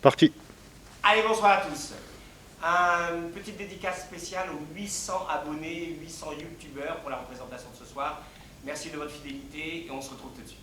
Parti. Allez, bonsoir à tous. Une petite dédicace spéciale aux 800 abonnés, 800 youtubeurs pour la représentation de ce soir. Merci de votre fidélité et on se retrouve tout de suite.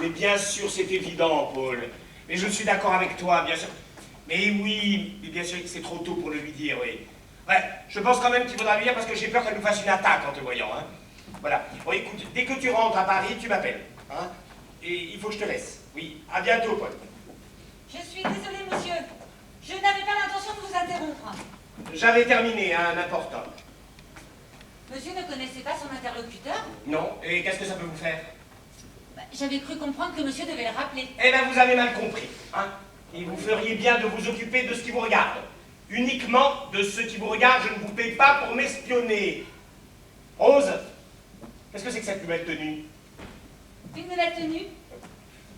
Mais bien sûr, c'est évident, Paul. Mais je suis d'accord avec toi, bien sûr. Mais oui, mais bien sûr que c'est trop tôt pour le lui dire, oui. Ouais, je pense quand même qu'il faudra lui dire parce que j'ai peur qu'elle nous fasse une attaque en te voyant, hein. Voilà. Bon, écoute, dès que tu rentres à Paris, tu m'appelles, hein. Et il faut que je te laisse. Oui, à bientôt, Paul. Je suis désolée, monsieur. Je n'avais pas l'intention de vous interrompre. J'avais terminé, hein, n'importe quoi. Monsieur ne connaissait pas son interlocuteur? Non, et qu'est-ce que ça peut vous faire? J'avais cru comprendre que monsieur devait le rappeler. Eh bien, vous avez mal compris, hein. Et vous feriez bien de vous occuper de ce qui vous regarde. Uniquement de ce qui vous regarde, je ne vous paie pas pour m'espionner. Rose, qu'est-ce que c'est que cette nouvelle tenue? Une nouvelle tenue?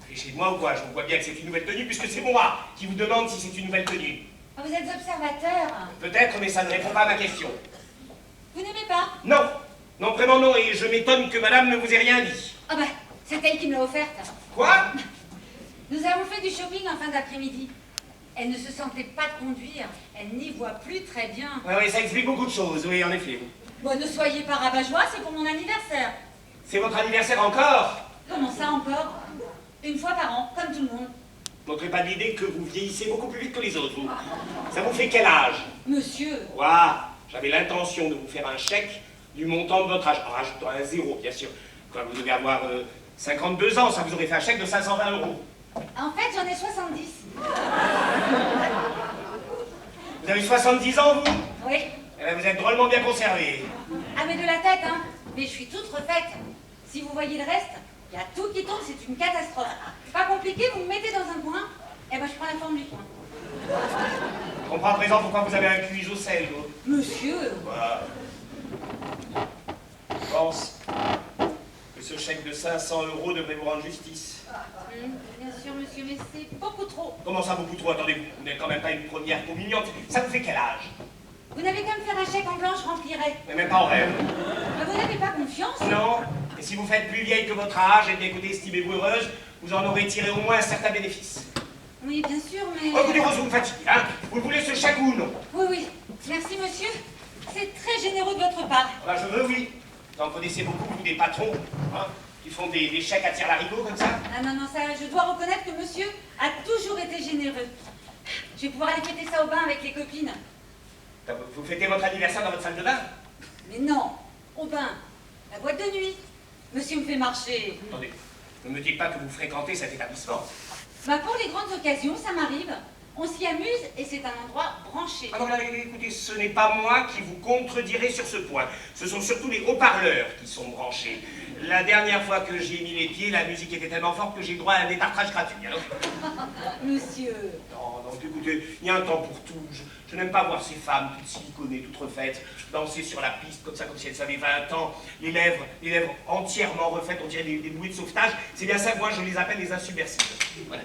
Vous fichez de moi ou quoi? Je vous vois bien que c'est une nouvelle tenue, puisque c'est moi qui vous demande si c'est une nouvelle tenue. Vous êtes observateur. Peut-être, mais ça ne répond pas à ma question. Vous n'aimez pas? Non, non, vraiment non, et je m'étonne que madame ne vous ait rien dit. Ah bah, c'est elle qui me l'a offerte. Quoi? Nous avons fait du shopping en fin d'après-midi. Elle ne se sentait pas de conduire. Elle n'y voit plus très bien. Oui, ça explique beaucoup de choses, oui, en effet. Bon, ne soyez pas rabat-joie, c'est pour mon anniversaire. C'est votre anniversaire encore? Comment ça encore? Une fois par an, comme tout le monde. Montrez pas l'idée que vous vieillissez beaucoup plus vite que les autres, vous. Ça vous fait quel âge? Monsieur. Ouah, j'avais l'intention de vous faire un chèque du montant de votre âge, en rajoutant un zéro, bien sûr. Quand vous devez avoir 52 ans, ça vous aurait fait un chèque de 520 €. En fait, j'en ai 70. Vous avez 70 ans, vous? Oui. Eh bien, vous êtes drôlement bien conservé. Ah, mais de la tête, hein. Mais je suis toute refaite. Si vous voyez le reste, il y a tout qui tombe, c'est une catastrophe. Pas compliqué, vous me mettez dans un coin, et ben je prends la forme du coin. Je comprends à présent pourquoi vous avez un cul isocèle, vous. Monsieur. Voilà. Je pense que ce chèque de 500 € devrait vous rendre justice. Bien sûr, monsieur, mais c'est beaucoup trop. Comment ça, beaucoup trop? Attendez, vous n'êtes quand même pas une première communiante. Ça vous fait quel âge? Vous n'avez qu'à me faire un chèque en blanc, je remplirai. Mais même pas en rêve. Mais vous n'avez pas confiance? Non. Et si vous faites plus vieille que votre âge, et bien écoutez, estimez-vous heureuse, vous en aurez tiré au moins un certain bénéfice. Oui, bien sûr, mais... Oh, écoutez, Rose, vous me fatiguez, hein? Vous voulez ce chèque ou non? Oui, oui. Merci, monsieur. C'est très généreux de votre part. Ah ben, je veux, oui. Vous en connaissez beaucoup, vous, des patrons, hein, qui font des chèques à tire-larigot comme ça? Ah non, non, ça, je dois reconnaître que monsieur a toujours été généreux. Je vais pouvoir aller fêter ça au bain avec les copines. Vous fêtez votre anniversaire dans votre salle de bain? Mais non, au bain. La boîte de nuit. Monsieur me fait marcher. Attendez, ne me dites pas que vous fréquentez cet établissement. Bah pour les grandes occasions, ça m'arrive. On s'y amuse et c'est un endroit branché. Alors là, écoutez, ce n'est pas moi qui vous contredirai sur ce point. Ce sont surtout les haut-parleurs qui sont branchés. La dernière fois que j'y ai mis les pieds, la musique était tellement forte que j'ai droit à un détartrage gratuit. Alors... Monsieur... Non, écoutez, il y a un temps pour tout. Je n'aime pas voir ces femmes toutes siliconées, toutes refaites, danser sur la piste comme ça, comme si elles avaient 20 ans, les lèvres entièrement refaites, on dirait des bouées de sauvetage. C'est bien ça que moi je les appelle les insubversives. Voilà.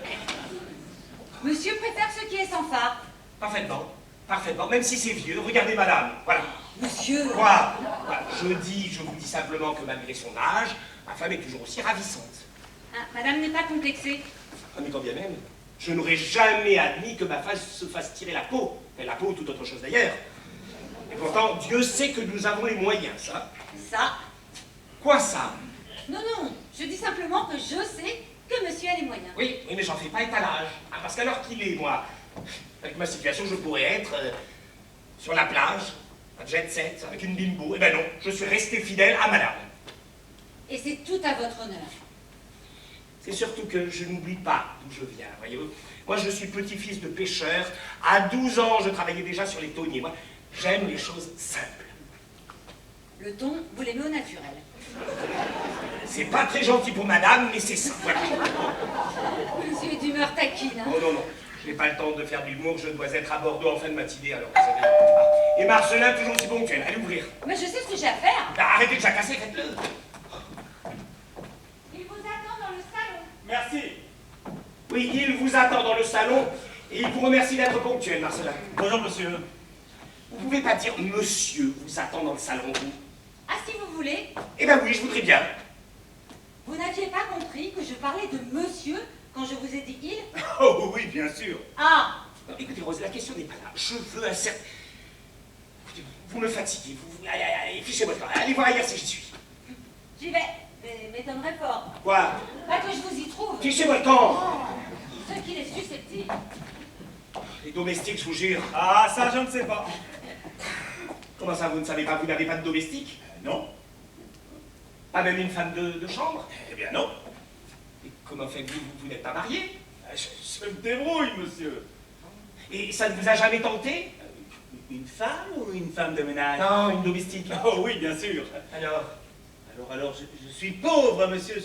Monsieur préfère ce qui est sans phare. Parfaitement, parfaitement, même si c'est vieux. Regardez madame, voilà. Monsieur... Quoi? Voilà, je vous dis simplement que malgré son âge, ma femme est toujours aussi ravissante. Ah, madame n'est pas complexée. Ah, mais quand bien même, je n'aurais jamais admis que ma femme se fasse tirer la peau. Et la peau ou toute autre chose d'ailleurs. Et pourtant, Dieu sait que nous avons les moyens, ça. Ça? Quoi ça? Non, non, je dis simplement que je sais que monsieur a les moyens. Oui, mais j'en fais pas étalage. Ah, parce qu'à l'heure qu'il est, moi, avec ma situation, je pourrais être sur la plage, un jet set, avec une bimbo. Eh ben non, je suis resté fidèle à madame. Et c'est tout à votre honneur. C'est surtout que je n'oublie pas d'où je viens, voyez-vous. Moi, je suis petit-fils de pêcheur. À 12 ans, je travaillais déjà sur les thoniers. Moi, j'aime les choses simples. Le ton, vous l'aimez au naturel. C'est pas très gentil pour madame, mais c'est ça. Voilà. Monsieur est d'humeur taquine. Hein. Oh non, non. Je n'ai pas le temps de faire du l'humour. Je dois être à Bordeaux en fin de matinée, alors vous savez. Ah. Et Marcelin, toujours aussi ponctuel. Allez ouvrir. Mais je sais ce que j'ai à faire. Ah, arrêtez de jacasser, faites-le. Il vous attend dans le salon. Merci. Oui, il vous attend dans le salon et il vous remercie d'être ponctuel, Marcelin. Bonjour, monsieur. Vous pouvez pas dire monsieur vous attend dans le salon, vous? Ah, si vous voulez. Eh ben oui, je voudrais bien. Vous n'aviez pas compris que je parlais de monsieur quand je vous ai dit il? Oh oui, bien sûr. Ah! Non, écoutez, Rose, la question n'est pas là. Je veux un certain... Écoutez, vous me fatiguez. Allez, fichez-moi le temps. Allez voir ailleurs si j'y suis. J'y vais. Mais m'étonnerait fort. Quoi? Pas que je vous y trouve. Fichez-moi le temps. Oh, ce qu'il est susceptible. Les domestiques, je vous jure. Ah, ça, je ne sais pas. Comment ça, vous ne savez pas? Vous n'avez pas de domestique? Non. Pas même une femme de chambre? Eh bien, non. Et comment faites-vous? Vous n'êtes pas marié? Je me débrouille, monsieur. Et ça ne vous a jamais tenté? Une femme ou une femme de ménage? Non, une domestique. Oh oui, bien sûr. Alors? Alors, je suis pauvre, monsieur.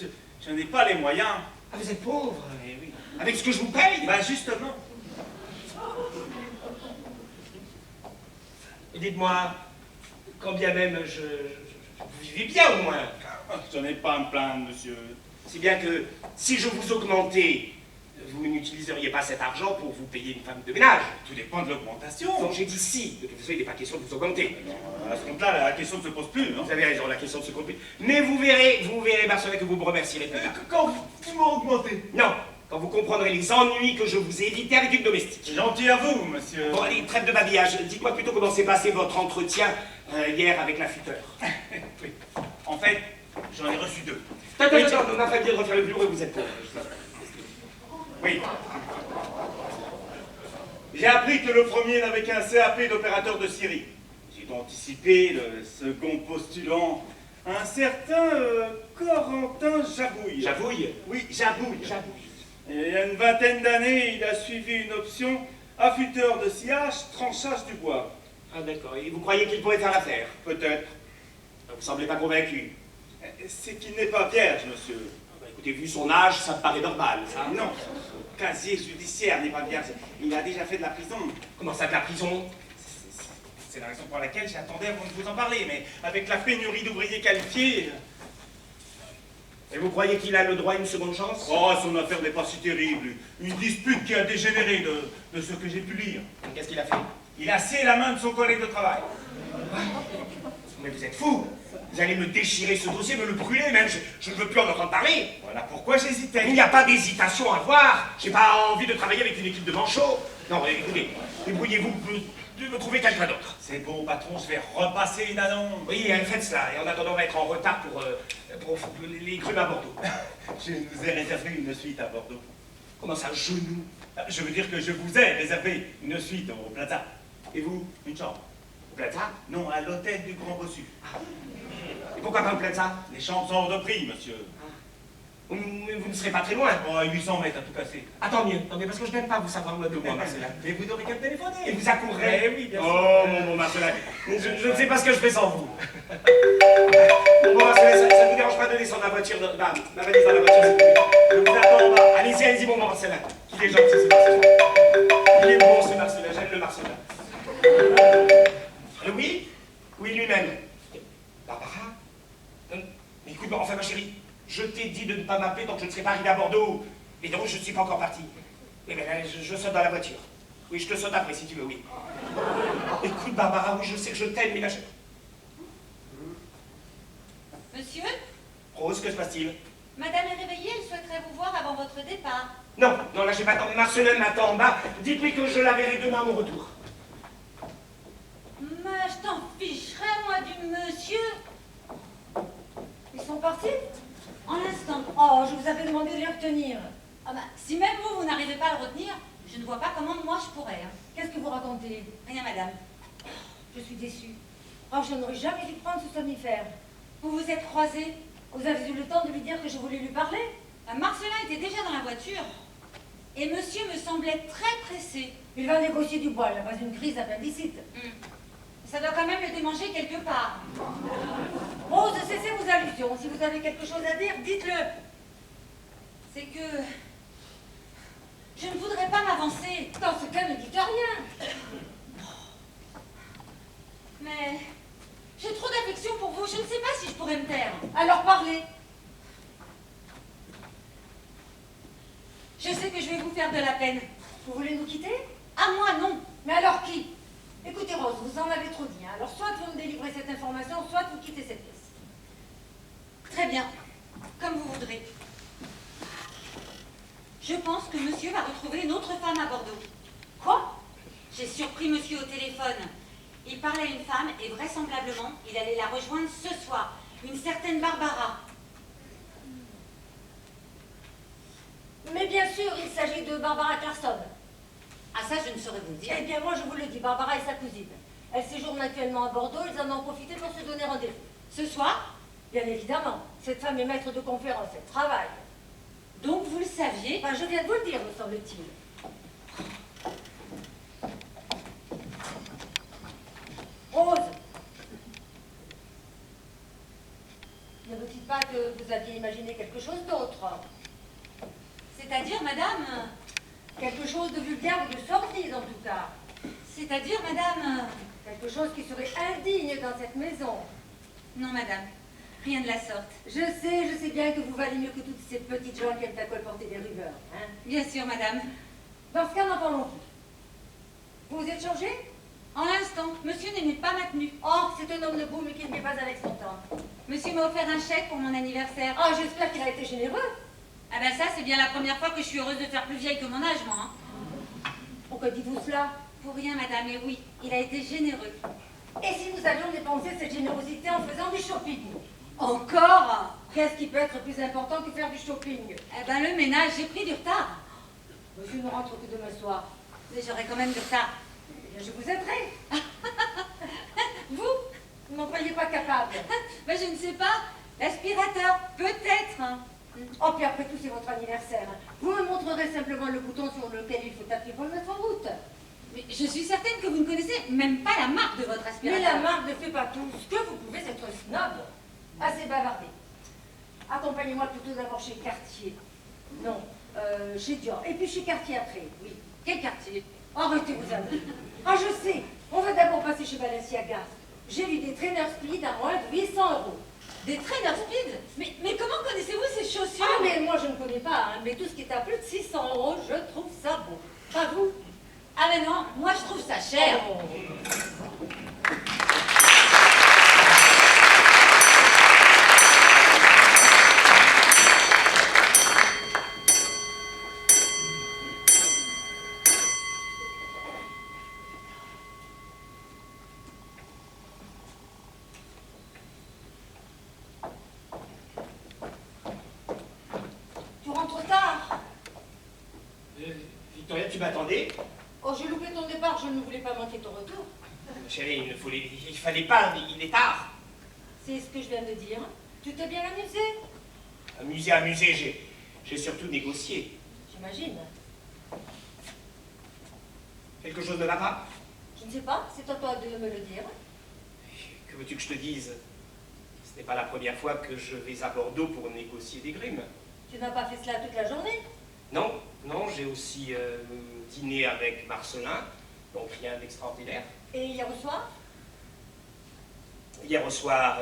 Je n'ai pas les moyens. Ah, vous êtes pauvre? Eh oui. Avec ce que je vous paye? Ben, justement. Et dites-moi, quand bien même vous vivez bien au moins. Je n'ai pas à me plaindre, monsieur. C'est bien que si je vous augmentais, vous n'utiliseriez pas cet argent pour vous payer une femme de ménage. Tout dépend de l'augmentation. Donc j'ai dit si. De toute façon, il n'est pas question de vous augmenter. À ce compte-là, la question ne se pose plus, non? Vous avez raison, la question de se complique. Mais vous verrez, Marcelin, que vous me remercierez plus tard. Quand vous m'augmentez? Non, quand vous comprendrez les ennuis que je vous ai évités avec une domestique. C'est gentil à vous, monsieur. Bon, allez, trêve de babillage. Dites-moi plutôt comment s'est passé votre entretien hier avec l'affûteur. Oui. En fait, j'en ai reçu deux. Attends, on a fait bien de refaire le bureau et vous êtes pauvre. Oui. J'ai appris que le premier n'avait qu'un CAP d'opérateur de Syrie. J'ai anticipé le second postulant, un certain Corentin Jabouille. J'avouille. Oui, Jabouille. J'avouille. Et il y a une vingtaine d'années, il a suivi une option affûteur de sciage, tranchage du bois. Ah d'accord, et vous croyez qu'il pourrait faire l'affaire? Peut-être. Vous semblez pas convaincu. C'est qu'il n'est pas vierge, monsieur. Bah, écoutez, vu son âge, ça me paraît normal, ça. Non, son casier judiciaire n'est pas vierge. Il a déjà fait de la prison. Comment ça, de la prison? C'est la raison pour laquelle j'attendais avant de vous en parler, mais avec la pénurie d'ouvriers qualifiés... Et vous croyez qu'il a le droit à une seconde chance? Oh, son affaire n'est pas si terrible. Une dispute qui a dégénéré de ce que j'ai pu lire. Qu'est-ce qu'il a fait? Il a scié la main de son collègue de travail. Mais vous êtes fou! Vous allez me déchirer ce dossier, me le brûler même, je ne veux plus en entendre parler. Voilà pourquoi j'hésitais. Il n'y a pas d'hésitation à avoir. J'ai pas envie de travailler avec une équipe de manchots. Non, écoutez, débrouillez-vous de me trouver quelqu'un d'autre. C'est beau, patron, je vais repasser une annonce. Oui, faites cela. Et en attendant, on va être en retard pour les grumes à Bordeaux. Je nous ai réservé une suite à Bordeaux. Comment ça, genou? Je veux dire que je vous ai réservé une suite au Plaza. Et vous? Une chambre. Au Plaza? Non, à l'hôtel du Grand Bossu. Et pourquoi pas au Plaza? Les chambres sont hors de prix, monsieur. Vous ne serez pas très loin. Oh, 800 mètres à tout casser. Ah, tant mieux, parce que je n'aime pas vous savoir loin de moi, Marcelin. Mais vous n'aurez qu'à me téléphoner. Et vous accourrez. Eh oui, bien sûr. Oh, mon bon Marcelin, je ne sais pas ce que je fais sans vous. Mon bon Marcelin, ça ne vous dérange pas de descendre ma voiture, ma valise dans la voiture, s'il vous plaît. Je vous attends en bas. Allez-y, allez-y, mon bon Marcelin. Il est gentil, ce Marcelin. Il est bon, ce Marcelin, j'aime le Marcelin. Oui? Oui, lui-même. Barbara? Mais écoute-moi, enfin, ma chérie, je t'ai dit de ne pas m'appeler tant que je ne serai pas arrivé à Bordeaux. Et donc, je ne suis pas encore parti. Eh bien, là, je saute dans la voiture. Oui, je te saute après, si tu veux, oui. Écoute, Barbara, oui, je sais que je t'aime, mais là, Monsieur, Rose, que se passe-t-il? madame est réveillée, elle souhaiterait vous voir avant votre départ. Non, non, là, j'ai pas attendu. Marcelin m'attend en bas. Dites-lui que je la verrai demain à mon retour. Mais je t'en ficherais, moi, du monsieur. Ils sont partis? En l'instant. Oh, je vous avais demandé de les retenir. Ah bah, si même vous n'arrivez pas à le retenir, je ne vois pas comment moi je pourrais. Hein. Qu'est-ce que vous racontez? Rien, madame. Je suis déçue. Oh, je n'aurais jamais dû prendre ce somnifère. Vous vous êtes croisés. Vous avez eu le temps de lui dire que je voulais lui parler? Marcelin était déjà dans la voiture. Et monsieur me semblait très pressé. Il va négocier du bois, il n'a pas une crise appendicite. Ça doit quand même le démanger quelque part. Rose, cessez vos allusions. Si vous avez quelque chose à dire, dites-le. C'est que... je ne voudrais pas m'avancer. Dans ce cas, ne dites rien. Mais... j'ai trop d'affection pour vous. Je ne sais pas si je pourrais me taire. Alors parlez. Je sais que je vais vous faire de la peine. Vous voulez nous quitter? À moi, non. Mais alors qui? Écoutez, Rose, vous en avez trop dit. Hein. Alors soit vous me délivrez cette information, soit vous quittez cette pièce. Très bien. Comme vous voudrez. Je pense que monsieur va retrouver une autre femme à Bordeaux. Quoi? J'ai surpris monsieur au téléphone. Il parlait à une femme et vraisemblablement, il allait la rejoindre ce soir. Une certaine Barbara. Mais bien sûr, il s'agit de Barbara Clarkson. Ah ça, je ne saurais vous le dire. Eh bien, moi, je vous le dis, Barbara est sa cousine. Elle séjourne actuellement à Bordeaux, ils en ont profité pour se donner rendez-vous. Ce soir? Bien évidemment, cette femme est maître de conférence, elle travaille. Donc vous le saviez? Enfin, je viens de vous le dire, me semble-t-il. Rose, ne vous dites pas que vous aviez imaginé quelque chose d'autre. C'est-à-dire, madame? Quelque chose de vulgaire ou de sordide, en tout cas. C'est-à-dire, madame? Quelque chose qui serait indigne dans cette maison. Non, madame. Rien de la sorte. Je sais bien que vous valez mieux que toutes ces petites gens qui aiment à colporter des rumeurs. Hein? Bien sûr, madame. Dans ce cas, n'en parlons plus. Vous vous êtes changé? En l'instant, monsieur n'aimait pas ma tenue. Oh, c'est un homme de boue, mais qui ne vit pas avec son temps. Monsieur m'a offert un chèque pour mon anniversaire. Ah, j'espère qu'il a été généreux. Ah ben ça, c'est bien la première fois que je suis heureuse de faire plus vieille que mon âge, moi. Hein. Pourquoi dites-vous cela? Pour rien, madame, et oui, il a été généreux. Et si nous avions dépensé cette générosité en faisant du shopping? Encore? Qu'est-ce qui peut être plus important que faire du shopping? Eh ben le ménage, j'ai pris du retard. Monsieur ne rentre que demain soir. Mais j'aurai quand même du retard. Eh bien, je vous aiderai. Vous? Vous n'en croyez pas capable. Ben je ne sais pas. L'aspirateur, peut-être. Hein. Oh, puis après tout, c'est votre anniversaire. Vous me montrerez simplement le bouton sur lequel il faut appuyer pour le mettre en route. Mais je suis certaine que vous ne connaissez même pas la marque de votre Mais aspirateur. la marque ne fait pas tout. Ce que vous pouvez être snob. Assez bavardé. Accompagnez-moi plutôt d'abord chez Cartier. Non, chez Dior. Et puis chez Cartier après, oui. Quel quartier? Arrêtez vos amis. Ah, je sais. On va d'abord passer chez Balenciaga. J'ai vu des trainers speed à moins de 800 €. Des trainers speed? Mais comment connaissez-vous ces chaussures? Ah, mais moi, je ne connais pas. Hein. Mais tout ce qui est à plus de 600 €, je trouve ça beau. Pas vous? Ah mais non, moi je trouve ça cher. Oh. Tu rentres tard. Victoria, tu m'attendais? Oh, j'ai loupé ton départ, je ne voulais pas manquer ton retour. Chérie, il fallait pas, il est tard. C'est ce que je viens de dire. Tu t'es bien amusé? Amusé, amusé, j'ai surtout négocié. J'imagine. Quelque chose ne va pas? Je ne sais pas, c'est à toi de me le dire. Que veux-tu que je te dise? Ce n'est pas la première fois que je vais à Bordeaux pour négocier des grumes. Tu n'as pas fait cela toute la journée? Non, non, j'ai aussi dîné avec Marcelin, donc rien d'extraordinaire. Et hier au soir? Hier au soir,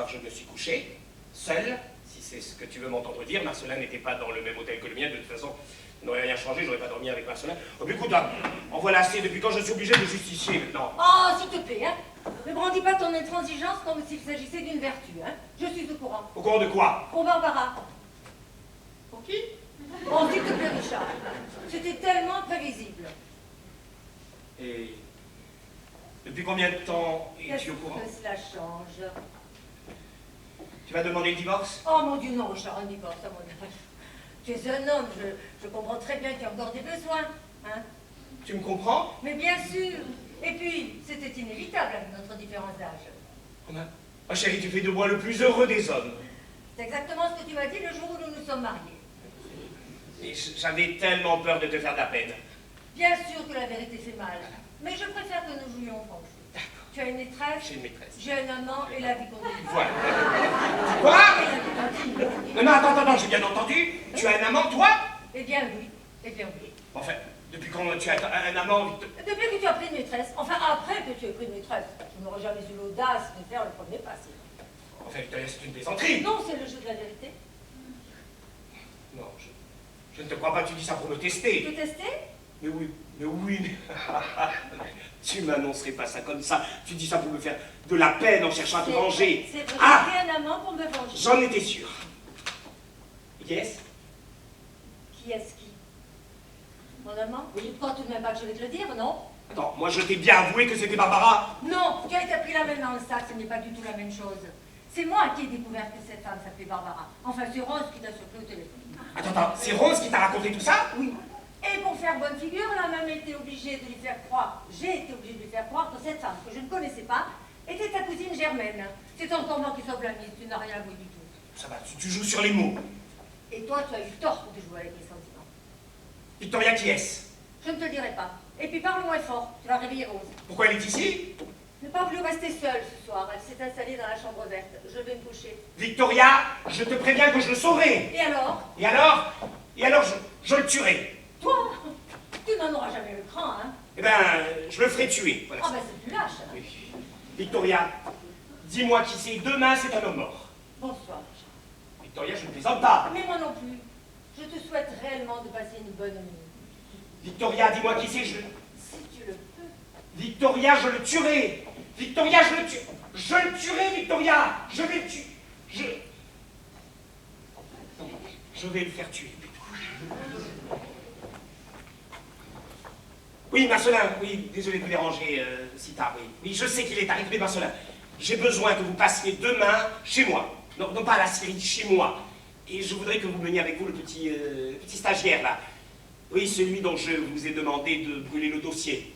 je me suis couché, seul, si c'est ce que tu veux m'entendre dire. Marcelin n'était pas dans le même hôtel que le mien, de toute façon, ça n'aurait rien changé, j'aurais pas dormi avec Marcelin. Oh, mais écoute, en voilà assez, depuis quand je suis obligé de justifier maintenant? Oh, s'il te plaît, hein. Ne brandis pas ton intransigeance comme s'il s'agissait d'une vertu, hein. Je suis au courant. Au courant de quoi? Pour Barbara. Pour qui? Oh, s'il te plaît, Richard. C'était tellement prévisible. Et depuis combien de temps Qu'est-ce es-tu au courant? que cela change? Tu vas demander le divorce? Oh mon Dieu, non, Richard, un divorce, à mon avis. Tu es un homme, je comprends très bien qu'il y a encore des besoins, hein. Tu me comprends? Mais bien sûr. Et puis, c'était inévitable avec notre différence d'âge. Oh chérie, tu fais de moi le plus heureux des hommes. C'est exactement ce que tu m'as dit le jour où nous nous sommes mariés. Et j'avais tellement peur de te faire de la peine. Bien sûr que la vérité fait mal, mais je préfère que nous jouions franchement. Tu as une maîtresse? J'ai une maîtresse. J'ai un amant et la vie continue. Voilà. Quoi? Et la vie continue. Non, non, attends, j'ai bien entendu. Tu as un amant, toi? Eh bien oui, eh bien oui. Enfin, depuis quand tu as un amant, Victor? Depuis que tu as pris une maîtresse, enfin après que tu aies pris une maîtresse, tu n'aurais jamais eu l'audace de faire le premier pas. Enfin, Victoria, c'est une plaisanterie. Non, c'est le jeu de la vérité. Non, je ne te crois pas, tu dis ça pour me tester. Tu testé? Mais oui, mais... Tu m'annoncerais pas ça comme ça. Tu dis ça pour me faire de la peine en cherchant à te venger. C'est vrai, Ah! j'ai pris un amant pour me venger. J'en étais sûr. Et qui est-ce? Qui est-ce qui? Mon amant? Oui. Tu ne crois tout de même pas que je vais te le dire, non? Attends, moi je t'ai bien avoué que c'était Barbara. Non, tu as été pris la main dans le sac, ce n'est pas du tout la même chose. C'est moi qui ai découvert que cette femme s'appelait Barbara. Enfin, c'est Rose qui t'a surpris au téléphone. Attends, c'est Rose qui t'a raconté tout ça? Oui. Et pour faire bonne figure, elle a même été obligée de lui faire croire, j'ai été obligée de lui faire croire que cette femme, que je ne connaissais pas, était ta cousine Germaine. C'est encore moi qui sauve la mise, tu n'as rien avoué du tout. Ça va, tu joues sur les mots. Et toi, tu as eu tort de jouer avec les sentiments. Victoria, qui est-ce? Je ne te le dirai pas. Et puis parle moins fort, tu vas réveiller Rose. Pourquoi elle est ici? Je n'ai pas voulu rester seule ce soir, elle s'est installée dans la chambre verte. Je vais me coucher. Victoria, je te préviens que je le saurai. Et alors? Et alors, je le tuerai. Toi, tu n'en auras jamais le cran, hein? Eh ben, je le ferai tuer. Voilà. Ah ben c'est plus lâche. Oui. Victoria, dis-moi qui c'est. Demain, c'est un homme mort. Bonsoir. Victoria, je ne plaisante pas. Mais moi non plus. Je te souhaite réellement de passer une bonne nuit. Victoria, dis-moi qui c'est. Si tu le peux. Victoria, je le tuerai. Victoria, je le tuerai. Je le tuerai, Victoria. Je vais le tuer. Je vais le faire tuer. Oui, Marcelin, oui, désolé de vous déranger si tard, oui. Oui, je sais qu'il est arrivé, Marcelin. J'ai besoin que vous passiez demain chez moi. Non pas à la Syrie, chez moi. Et je voudrais que vous meniez avec vous le petit stagiaire, là. Oui, celui dont je vous ai demandé de brûler le dossier.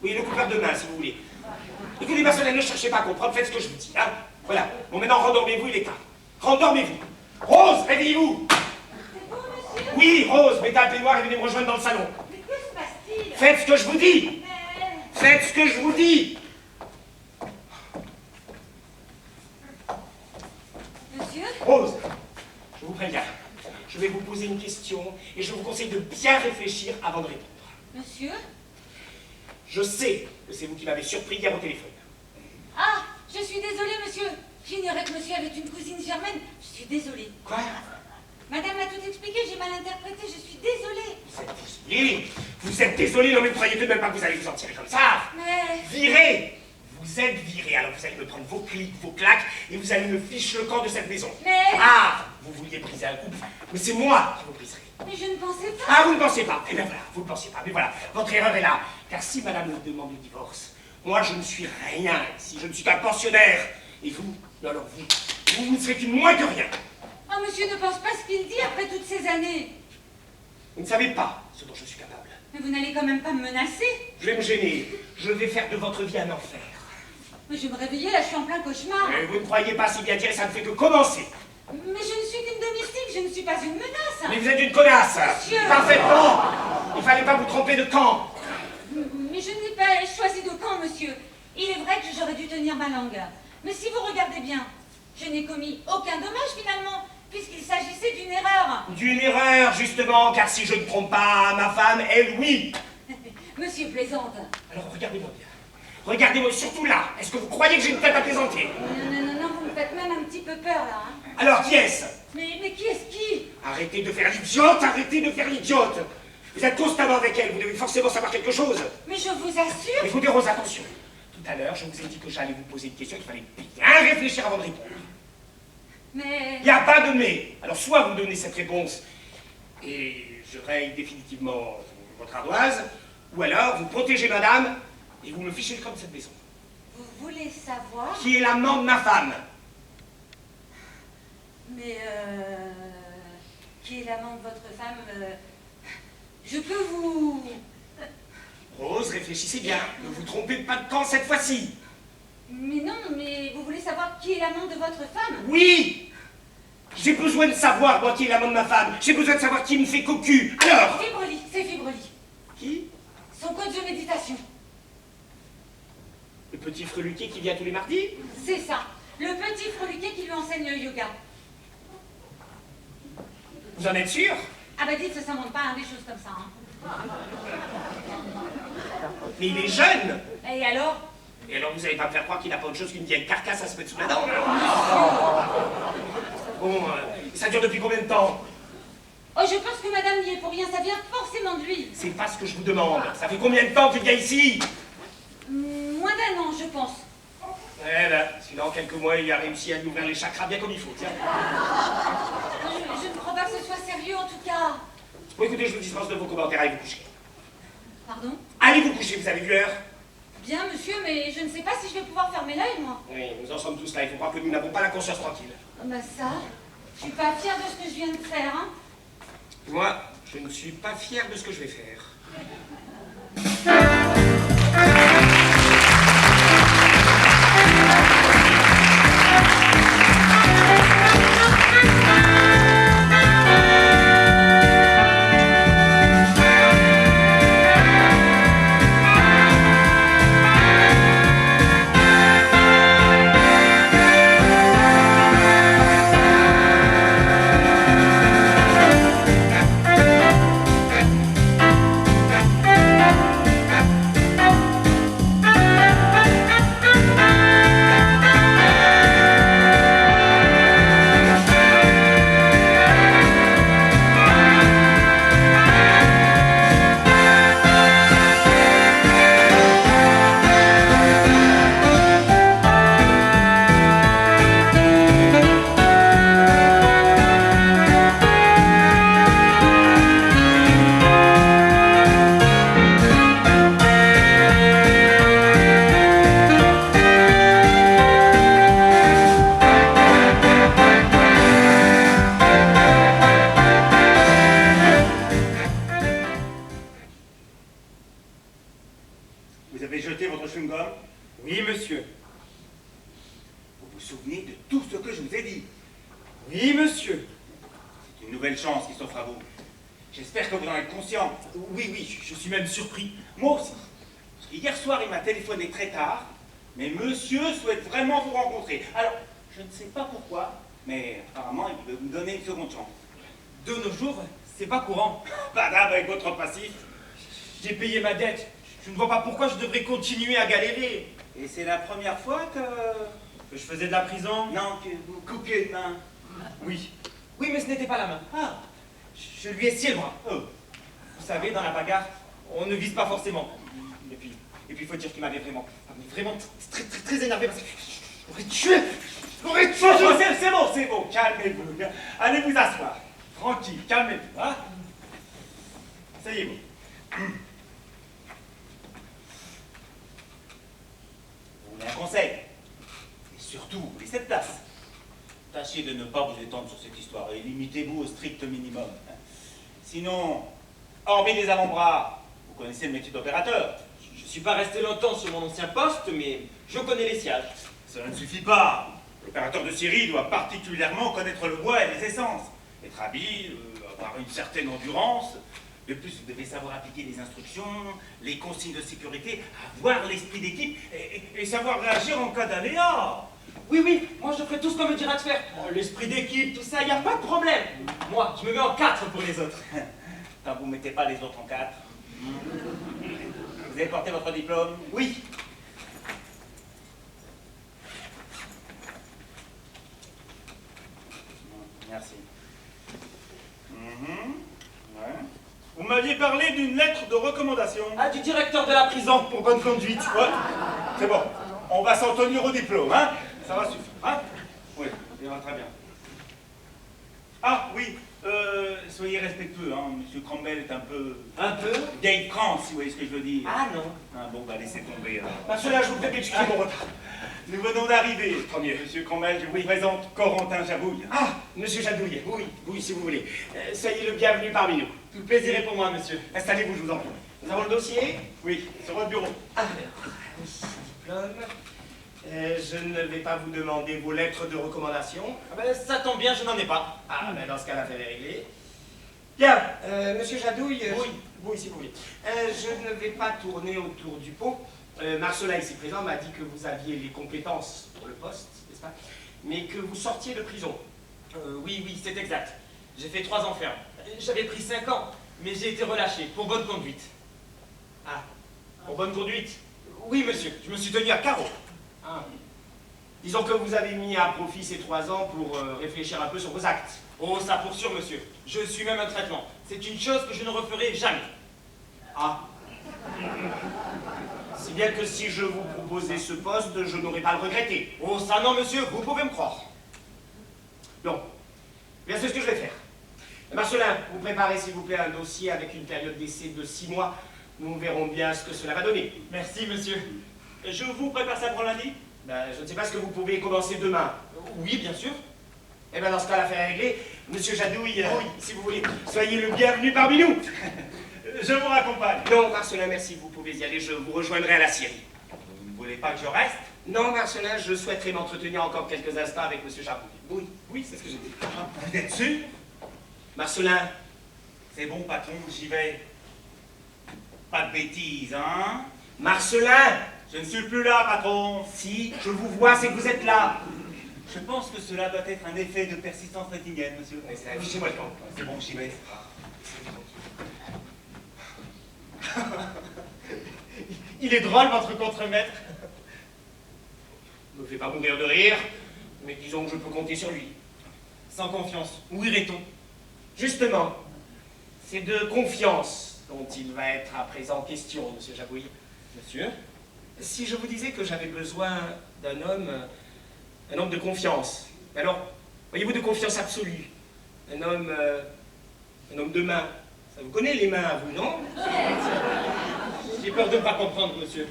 Oui, le coupeur de main, si vous voulez. Écoutez, Marcelin, ne cherchez pas à comprendre, faites ce que je vous dis, hein. Voilà. Bon, maintenant, rendormez-vous, il est tard. Rendormez-vous. Rose, réveillez-vous. C'est bon, monsieur? Oui, Rose, mettez un peignoir et venez me rejoindre dans le salon. Mais que se passe-t-il? Faites ce que je vous dis. Mais... Faites ce que je vous dis. Monsieur? Rose, je vous préviens. Je vais vous poser une question et je vous conseille de bien réfléchir avant de répondre. Monsieur? Je sais que c'est vous qui m'avez surpris hier au téléphone. Ah, je suis désolée, monsieur. J'ignorais que monsieur avait une cousine germaine. Je suis désolée. Quoi? Madame m'a tout expliqué, j'ai mal interprété, je suis désolée. Vous êtes désolé? Vous êtes désolé? Non mais croyez tout de même pas que vous allez vous en tirer comme ça. Mais... Viré! Vous êtes viré, alors vous allez me prendre vos clics, vos claques, et vous allez me ficher le camp de cette maison. Mais... Ah! Vous vouliez briser un couple, mais c'est moi qui vous briserai. Mais je ne pensais pas. Ah, vous ne pensez pas? Eh bien voilà, vous ne pensez pas. Mais voilà, votre erreur est là. Car si madame me demande le divorce, moi je ne suis rien ici, je ne suis qu'un pensionnaire. Et vous, alors vous ne serez qu'une moins que rien. Oh, monsieur ne pense pas ce qu'il dit après toutes ces années. Vous ne savez pas ce dont je suis capable. Mais vous n'allez quand même pas me menacer. Je vais me gêner, je vais faire de votre vie un enfer. Mais je vais me réveiller, là je suis en plein cauchemar. Mais vous ne croyez pas si bien dire, ça ne fait que commencer. Mais je ne suis qu'une domestique. je ne suis pas une menace. Mais vous êtes une connasse. Monsieur. Parfaitement. Il fallait pas vous tromper de camp. Mais je n'ai pas choisi de camp, monsieur. Il est vrai que j'aurais dû tenir ma langue. Mais si vous regardez bien, je n'ai commis aucun dommage finalement, puisqu'il s'agissait d'une erreur. D'une erreur, justement, car si je ne trompe pas ma femme, elle, oui. Monsieur plaisante. Alors regardez-moi bien. Regardez-moi surtout là. Est-ce que vous croyez que j'ai une tête à plaisanter? Non, vous me faites même un petit peu peur là. Hein. Alors qui est-ce? Mais qui est-ce qui? Arrêtez de faire l'idiote, arrêtez de faire l'idiote. Vous êtes constamment avec elle, vous devez forcément savoir quelque chose. Mais je vous assure. Écoutez Rose, attention. Tout à l'heure, je vous ai dit que j'allais vous poser une question, qu'il fallait bien réfléchir avant de répondre. Mais... Il n'y a pas de mais. Alors soit vous donnez cette réponse et je raye définitivement votre ardoise, ou alors vous protégez madame et vous me fichez comme cette maison. Vous voulez savoir? Qui est l'amant de ma femme? Mais qui est l'amant de votre femme? Je peux vous... Rose, réfléchissez bien. Ne vous trompez pas de camp cette fois-ci. Mais non, mais vous voulez savoir qui est l'amant de votre femme? Oui! J'ai besoin de savoir, moi, qui est l'amant de ma femme. J'ai besoin de savoir qui me fait cocu. Alors! Fibreli, c'est Fibreli. Qui? Son coach de méditation. Le petit freluquet qui vient tous les mardis? C'est ça. Le petit freluquet qui lui enseigne le yoga. Vous en êtes sûr? Ah bah dites, ça s'invente pas, hein, des choses comme ça. Hein. Mais il est jeune! Et alors? Et alors vous allez pas me faire croire qu'il n'a pas autre chose qu'une vieille carcasse à se mettre sous la dent? Bon, ça dure depuis combien de temps? Oh, je pense que madame n'y est pour rien, ça vient forcément de lui. C'est pas ce que je vous demande. Ça fait combien de temps qu'il vient ici? Moins d'un an, je pense. Eh ben, sinon en quelques mois, il a réussi à lui ouvrir les chakras bien comme il faut, tiens. Je ne crois pas que ce soit sérieux, en tout cas. Bon, écoutez, je vous dispense de vos commentaires, allez vous coucher. Pardon? Allez vous coucher, vous avez vu l'heure? Bien, monsieur, mais je ne sais pas si je vais pouvoir fermer l'œil, moi. Oui, nous en sommes tous là, il faut croire que nous n'avons pas la conscience tranquille. Ah bah ça, je suis pas fière de ce que je viens de faire, hein. Moi, je ne suis pas fier de ce que je vais faire. Vous avez jeté votre chewing-gum? Oui, monsieur. Vous vous souvenez de tout ce que je vous ai dit? Oui, monsieur. C'est une nouvelle chance qui s'offre à vous. J'espère que vous en êtes conscient. Oui, je suis même surpris. Moi aussi. Parce qu'hier soir, il m'a téléphoné très tard, mais monsieur souhaite vraiment vous rencontrer. Alors, je ne sais pas pourquoi, mais apparemment, il veut vous donner une seconde chance. De nos jours, c'est pas courant. Madame, avec votre passif. J'ai payé ma dette. Je ne vois pas pourquoi je devrais continuer à galérer. Et c'est la première fois que Je faisais de la prison. Non, que vous coupiez une main. Oui. Oui, mais ce n'était pas la main. Ah, Je lui ai scié le bras. oh. Vous savez, dans la bagarre, on ne vise pas forcément. Et puis, il faut dire qu'il m'avait vraiment très énervé parce que je l'aurais tué. Je l'aurais tué. C'est bon, calmez-vous. Allez vous asseoir. Tranquille, calmez-vous. Hein? Asseyez-vous. Vous voulez un conseil? Et surtout, vous voulez cette place. Tâchez de ne pas vous étendre sur cette histoire et limitez-vous au strict minimum. Hein. Sinon, hormis les avant-bras, vous connaissez le métier d'opérateur. Je ne suis pas resté longtemps sur mon ancien poste, mais je connais les sièges. Cela ne suffit pas. L'opérateur de scierie doit particulièrement connaître le bois et les essences. être habile, avoir une certaine endurance. De plus, vous devez savoir appliquer les instructions, les consignes de sécurité, avoir l'esprit d'équipe et savoir réagir en cas d'aléa. Oui, oui, moi je ferai tout ce qu'on me dira de faire. Oh, l'esprit d'équipe, tout ça, y a pas de problème. Moi, je me mets en 4 pour les autres. Tant vous mettez pas les autres en 4. Vous avez porté votre diplôme? Oui. Merci. Ouais. Vous m'aviez parlé d'une lettre de recommandation. Ah, du directeur de la prison pour bonne conduite. Ouais. C'est bon. On va s'en tenir au diplôme, hein? Ça va suffire, hein? Oui, ça va très bien. Ah, oui, soyez respectueux, hein? Monsieur Cromwell est un peu... Un peu? Dave France, si vous voyez ce que je veux dire. Ah non. Ah, bon, bah laissez tomber, alors. Parce que là, je vous prie d'excuser mon retard. Nous venons d'arriver. Tant mieux. Monsieur Cromwell, je vous présente Corentin Jabouille. Ah, monsieur Jadouille, oui, oui, si vous voulez. Soyez le bienvenu parmi nous. Tout le plaisir est pour moi, monsieur. Installez-vous, je vous en prie. Nous avons le dossier? Oui, sur votre bureau. Alors, diplôme. Je ne vais pas vous demander vos lettres de recommandation. Ah ben, ça tombe bien, je n'en ai pas. Ah, ben dans ce cas, l'affaire est réglée. Bien, monsieur Jadouille. Oui. Oui, si vous voulez. Je ne vais pas tourner autour du pot. Marcelin, ici présent, m'a dit que vous aviez les compétences pour le poste, n'est-ce pas? Mais que vous sortiez de prison. Oui, oui, c'est exact. J'ai fait 3 ans ferme. J'avais pris 5 ans, mais j'ai été relâché pour bonne conduite. Ah, pour bonne conduite. Oui, monsieur, je me suis tenu à carreau. Ah. Disons que vous avez mis à profit ces 3 ans pour réfléchir un peu sur vos actes. Oh, ça pour sûr, monsieur. Je suis même un traitement. C'est une chose que je ne referai jamais. Ah. Si bien que si je vous proposais ce poste, je n'aurais pas à le regretter. Oh, ça non, monsieur, vous pouvez me croire. Non. Bien, c'est ce que je vais faire. Marcelin, vous préparez s'il vous plaît un dossier avec une période d'essai de 6 mois. Nous verrons bien ce que cela va donner. Merci, monsieur. Je vous prépare ça pour lundi? Ben, je ne sais pas ce que vous pouvez commencer demain. Oui, bien sûr. Eh bien, dans ce cas, l'affaire est réglée. Monsieur Jadouille, oui, si vous voulez, soyez le bienvenu parmi nous. Je vous raccompagne. Non, Marcelin, merci, vous pouvez y aller, je vous rejoindrai à la Syrie. Vous ne voulez pas que je reste? Non, Marcelin, je souhaiterais m'entretenir encore quelques instants avec monsieur Jadouille. Oui, oui, c'est ce que j'ai dit. Vous êtes sûr? Marcelin, C'est bon, patron, j'y vais. Pas de bêtises, hein? Marcelin, Je ne suis plus là, patron. si je vous vois, c'est que vous êtes là. Je pense que cela doit être un effet de persistance rétinienne, monsieur. Affichez-moi le camp. C'est bon, j'y vais. Il est drôle, votre contremaître. Ne me fait pas mourir de rire, mais disons que je peux compter sur lui. Sans confiance, où irait-on? Justement, c'est de confiance dont il va être à présent question, monsieur Jabouille. Monsieur? Si je vous disais que j'avais besoin d'un homme de confiance, alors, voyez-vous, de confiance absolue, un homme de main. Ça vous connaît les mains à vous, non? J'ai peur de ne pas comprendre, monsieur.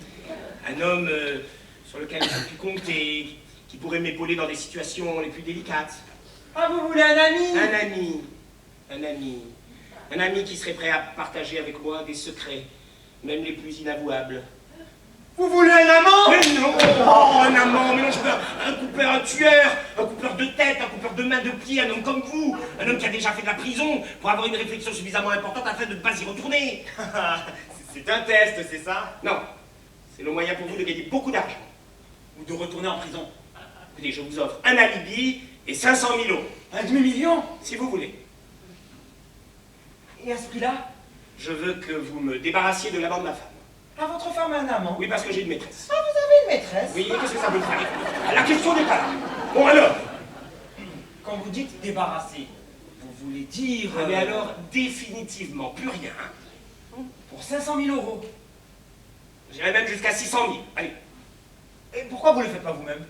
Un homme sur lequel je puis compter, qui pourrait m'épauler dans des situations les plus délicates. Ah, vous voulez un ami? Un ami qui serait prêt à partager avec moi des secrets, même les plus inavouables. Vous voulez un amant? Mais non, oh, un amant, mais non, je veux un coupeur, un tueur, un coupeur de tête, un coupeur de main, de pied, un homme comme vous, un homme qui a déjà fait de la prison pour avoir une réflexion suffisamment importante afin de ne pas y retourner. C'est un test, c'est ça? Non, c'est le moyen pour vous de gagner beaucoup d'argent. Ou de retourner en prison? Écoutez, je vous offre un alibi et 500 000 euros, Un demi-million? si vous voulez. Et à ce prix-là? Je veux que vous me débarrassiez de l'amant de ma femme. Ah, votre femme a un amant? Oui, parce que j'ai une maîtresse. Ah, vous avez une maîtresse? Oui, qu'est-ce que ça veut faire? La question n'est pas là. Bon alors. Quand vous dites débarrasser, vous voulez dire... Ah, mais alors, définitivement, plus rien. Pour 500 000 euros. J'irai même jusqu'à 600 000. Allez. Et pourquoi vous le faites pas vous-même?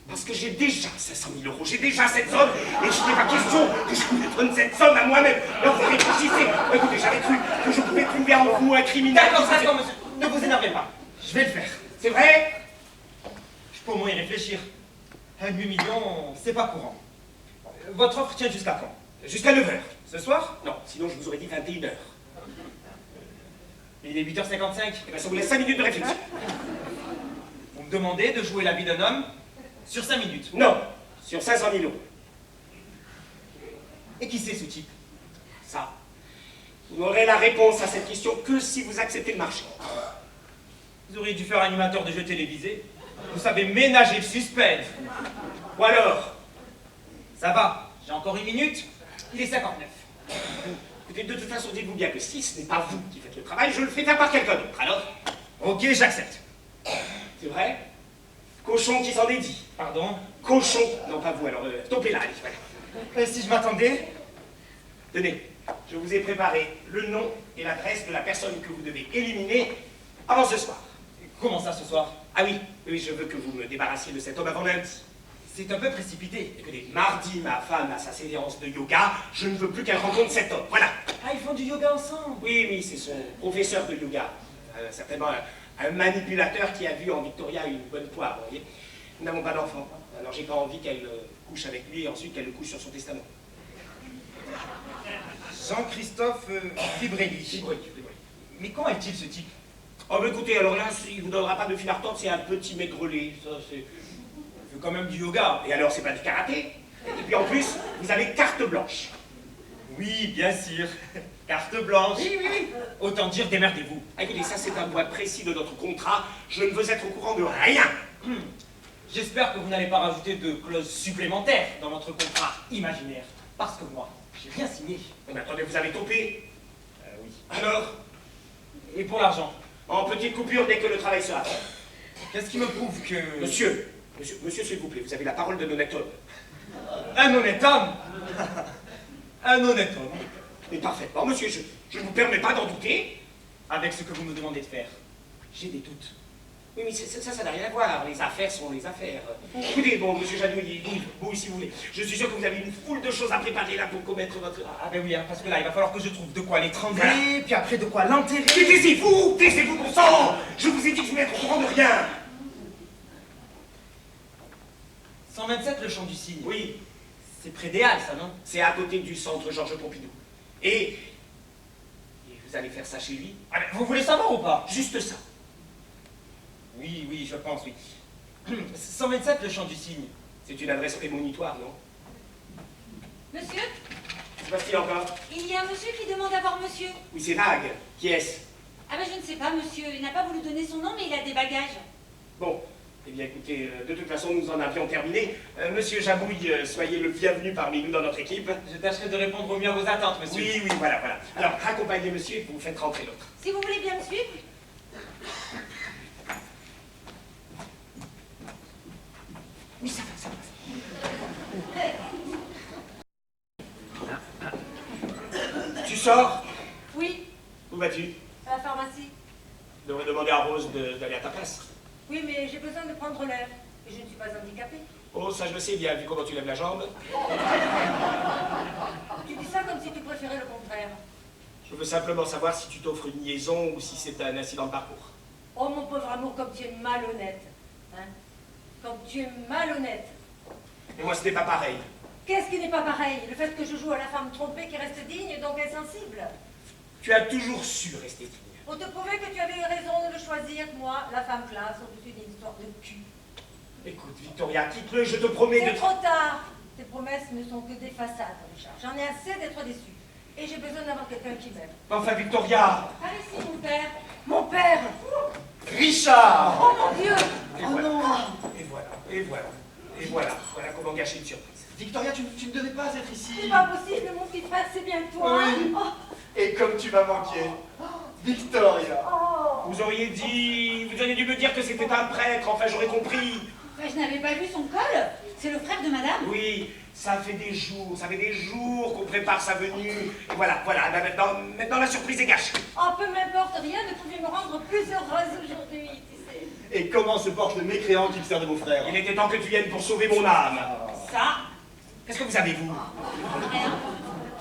Parce que j'ai déjà 500 000 euros, j'ai déjà cette somme, et je n'ai pas question que je vous donne cette somme à moi-même. Alors vous réfléchissez. Écoutez, j'avais cru que je pouvais trouver en vous un criminel. D'accord, monsieur. Ne vous énervez pas. Je vais le faire. C'est vrai? Je peux au moins y réfléchir. Un demi-million, c'est pas courant. Votre offre tient jusqu'à quand? Jusqu'à 9h. Ce soir? Non, sinon je vous aurais dit 21h. Il est 8h55. Eh bien, ça vous laisse 5 minutes de réflexion. Vous me demandez de jouer la vie d'un homme sur 5 minutes. Non, sur 500 000 euros. Et qui c'est ce type? Ça. Vous n'aurez la réponse à cette question que si vous acceptez le marché. Vous auriez dû faire animateur de jeux télévisés. Vous savez ménager le suspense. Ou alors, Ça va, j'ai encore 1 minute. Il est 59. écoutez, de toute façon, dites-vous bien que si ce n'est pas vous qui faites le travail, je le fais faire par quelqu'un d'autre. Alors, Ok, j'accepte. c'est vrai? Cochon qui s'en est dit. Pardon? Cochon. Non, pas vous, alors, topez là, allez, voilà. Et si je m'attendais? Tenez, je vous ai préparé le nom et l'adresse de la personne que vous devez éliminer avant ce soir. Comment ça ce soir? Ah oui, oui, je veux que vous me débarrassiez de cet homme avant lundi. C'est un peu précipité. Écoutez, mardi, ma femme a sa séance de yoga, je ne veux plus qu'elle rencontre cet homme, voilà. Ah, ils font du yoga ensemble. Oui, oui, c'est son professeur de yoga. Certainement un manipulateur qui a vu en Victoria une bonne poire, vous voyez. Nous n'avons pas d'enfant, alors j'ai pas envie qu'elle couche avec lui et ensuite qu'elle le couche sur son testament. Jean-Christophe Fibrelli. Fibrelli. Mais comment est-il ce type? Oh, mais écoutez, alors là, il vous donnera pas de fil à retordre, c'est un petit maigrelet, ça, c'est... Il fait quand même du yoga. Et alors, c'est pas du karaté. Et puis en plus, vous avez carte blanche. Oui, bien sûr. Carte blanche. Oui, oui, oui. Autant dire démerdez-vous. Ah, écoutez, ça c'est un point précis de notre contrat. Je ne veux être au courant de rien. J'espère que vous n'allez pas rajouter de clauses supplémentaires dans votre contrat imaginaire. Parce que moi, j'ai rien signé. Mais attendez, vous avez topé. Oui. Alors, Et pour l'argent, en petite coupure dès que le travail sera fait. qu'est-ce qui me prouve que... Monsieur, s'il vous plaît, vous avez la parole d'un honnête homme. Un honnête homme. Un honnête homme. Mais parfaitement, monsieur, je ne vous permets pas d'en douter. Avec ce que vous me demandez de faire, j'ai des doutes. Oui, mais ça n'a rien à voir. Les affaires sont les affaires. Écoutez, bon, monsieur Jadouille, vous, si vous voulez. Je suis sûr que vous avez une foule de choses à préparer là pour commettre votre... Ah ben oui, hein, parce que là, il va falloir que je trouve de quoi l'étrangler, Voilà. puis après de quoi l'enterrer. Mais taisez-vous, bon sang. Je vous ai dit que vous n'êtes au courant de rien. 127, le champ du cygne. Oui, C'est près des Halles, ça, non? c'est à côté du centre Georges Pompidou. Et vous allez faire ça chez lui? Ah ben, vous voulez savoir ou pas? Juste ça. Oui, oui, je pense, oui. 127, le champ du cygne. C'est une adresse prémonitoire, non? Monsieur, Se passe-t-il encore? il y a un monsieur qui demande à voir monsieur. Oui, c'est vague. Qui est-ce? Ah ben je ne sais pas, monsieur. Il n'a pas voulu donner son nom, mais il a des bagages. Bon, eh bien écoutez, de toute façon, nous en avions terminé. Monsieur Jabouille, soyez le bienvenu parmi nous dans notre équipe. Je tâcherai de répondre au mieux à vos attentes, monsieur. Oui, oui, voilà, voilà. Alors, raccompagnez monsieur et vous faites rentrer l'autre. Si vous voulez bien me suivre. Oui, ça va, ça va. Tu sors? Oui, Où vas-tu? à la pharmacie. Je devrais demander à Rose d'aller à ta place. Oui, mais j'ai besoin de prendre l'air. Et je ne suis pas handicapée. Oh, ça je le sais bien, vu comment tu lèves la jambe. Tu dis ça comme si tu préférais le contraire. Je veux simplement savoir si tu t'offres une liaison ou si c'est un incident de parcours. Oh mon pauvre amour, comme tu es malhonnête. Hein? Comme tu es malhonnête. Et moi, ce n'est pas pareil. Qu'est-ce qui n'est pas pareil? Le fait que je joue à la femme trompée qui reste digne et donc insensible. Tu as toujours su rester digne. Pour te prouver que tu avais eu raison de le choisir, moi, la femme classe, au-dessus d'une histoire de cul. Écoute, Victoria, quitte-le, je te promets C'est de... trop tard. Tes promesses ne sont que des façades, Richard. J'en ai assez d'être déçue. Et j'ai besoin d'avoir quelqu'un qui m'aime. Enfin, Victoria. Par ici, mon père. Mon père! Richard. Oh mon Dieu! Et voilà. Et voilà, et voilà. Et voilà, voilà comment gâcher une surprise. Victoria, tu ne devais pas être ici. C'est pas possible, mon petit frère, c'est bien toi. Oui. Oh, Et comme tu m'as manqué. Victoria. oh. Vous auriez dû me dire que c'était un prêtre, enfin j'aurais compris. Mais je n'avais pas vu son col. C'est le frère de madame. Oui, ça fait des jours qu'on prépare sa venue. Et voilà, maintenant la surprise est gâchée. Oh, peu m'importe, rien ne pouvait me rendre plus heureuse aujourd'hui, tu sais. Et comment se porte le mécréant qui me sert de beau-frère? Il était temps que tu viennes pour sauver mon âme. Ça. Qu'est-ce que vous avez, vous? Rien.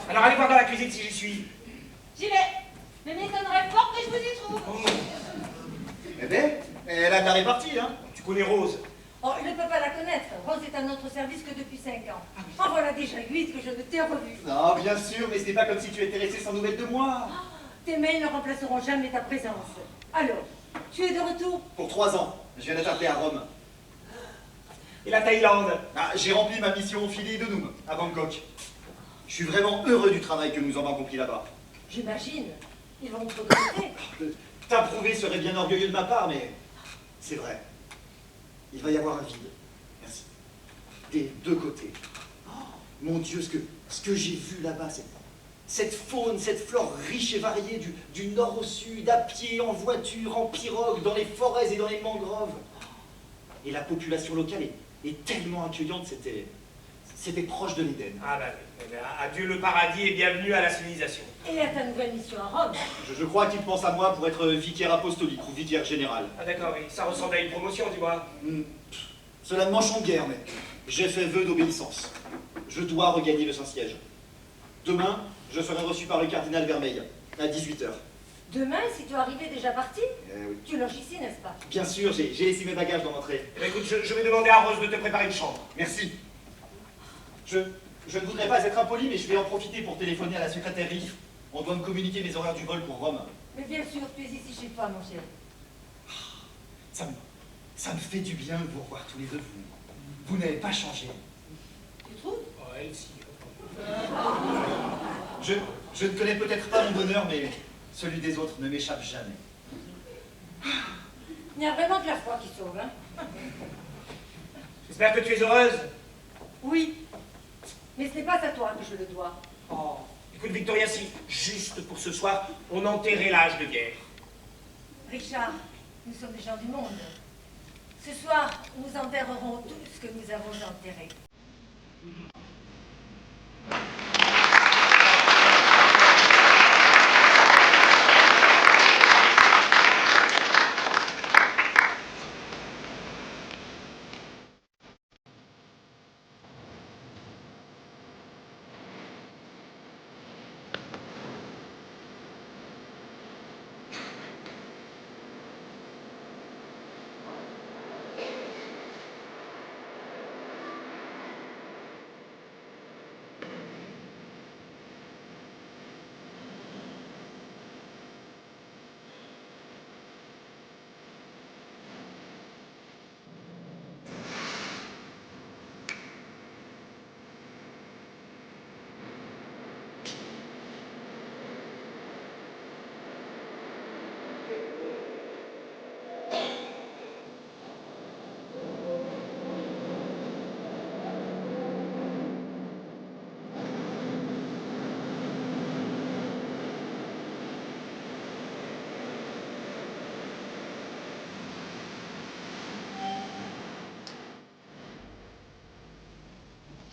Alors allez voir dans la cuisine si j'y suis. J'y vais. Mais m'étonnerait fort que je vous y trouve. Eh bien, elle a de la répartie, hein. Tu connais Rose? Oh, il ne peut pas la connaître. Rose est à notre service que depuis 5 ans. En voilà déjà 8 que je ne t'ai revue. Non, bien sûr, mais ce n'est pas comme si tu étais resté sans nouvelles de moi. Tes mails ne remplaceront jamais ta présence. Alors, tu es de retour? Pour 3 ans, je viens d'être appelé à Rome. Et la Thaïlande? Ah, j'ai rempli ma mission au filet de Noum, à Bangkok. Je suis vraiment heureux du travail que nous avons accompli là-bas. J'imagine. Ils vont te regretter. T'approuver serait bien orgueilleux de ma part, mais c'est vrai. Il va y avoir un vide. Merci. Des deux côtés. Oh, mon Dieu, ce que j'ai vu là-bas, cette faune, cette flore riche et variée du nord au sud, à pied, en voiture, en pirogue, dans les forêts et dans les mangroves. Et la population locale est tellement accueillante, c'était proche de l'Éden. Ah bah oui. Eh bien, adieu le paradis et bienvenue à la civilisation. Et à ta nouvelle mission à Rome. Je crois qu'il pense à moi pour être vicaire apostolique ou vicaire général. Ah d'accord, oui. Ça ressemble à une promotion, dis-moi. Cela ne m'enchante guère, mais j'ai fait vœu d'obéissance. Je dois regagner le Saint-Siège. Demain, je serai reçu par le cardinal Vermeil, à 18h. Demain, si tu arrivais déjà parti, Oui. tu loges ici, n'est-ce pas? Bien sûr, j'ai laissé mes bagages dans l'entrée. Eh bien, écoute, je vais demander à Rose de te préparer une chambre. Merci. Je ne voudrais pas être impoli, mais je vais en profiter pour téléphoner à la secrétairie. On doit me communiquer mes horaires du vol pour Rome. Mais bien sûr, tu es ici chez toi, mon cher. Ça me fait du bien de vous revoir tous les deux. Vous n'avez pas changé. Tu trouves? Oh, elle si. Je ne connais peut-être pas mon bonheur, mais celui des autres ne m'échappe jamais. Il n'y a vraiment que la foi qui sauve, hein? J'espère que tu es heureuse. Oui. Mais ce n'est pas à toi que je le dois. Oh, écoute Victoria, si, juste pour ce soir, on enterrait l'âge de guerre. Richard, nous sommes des gens du monde. Ce soir, nous enterrerons tout ce que nous avons enterré.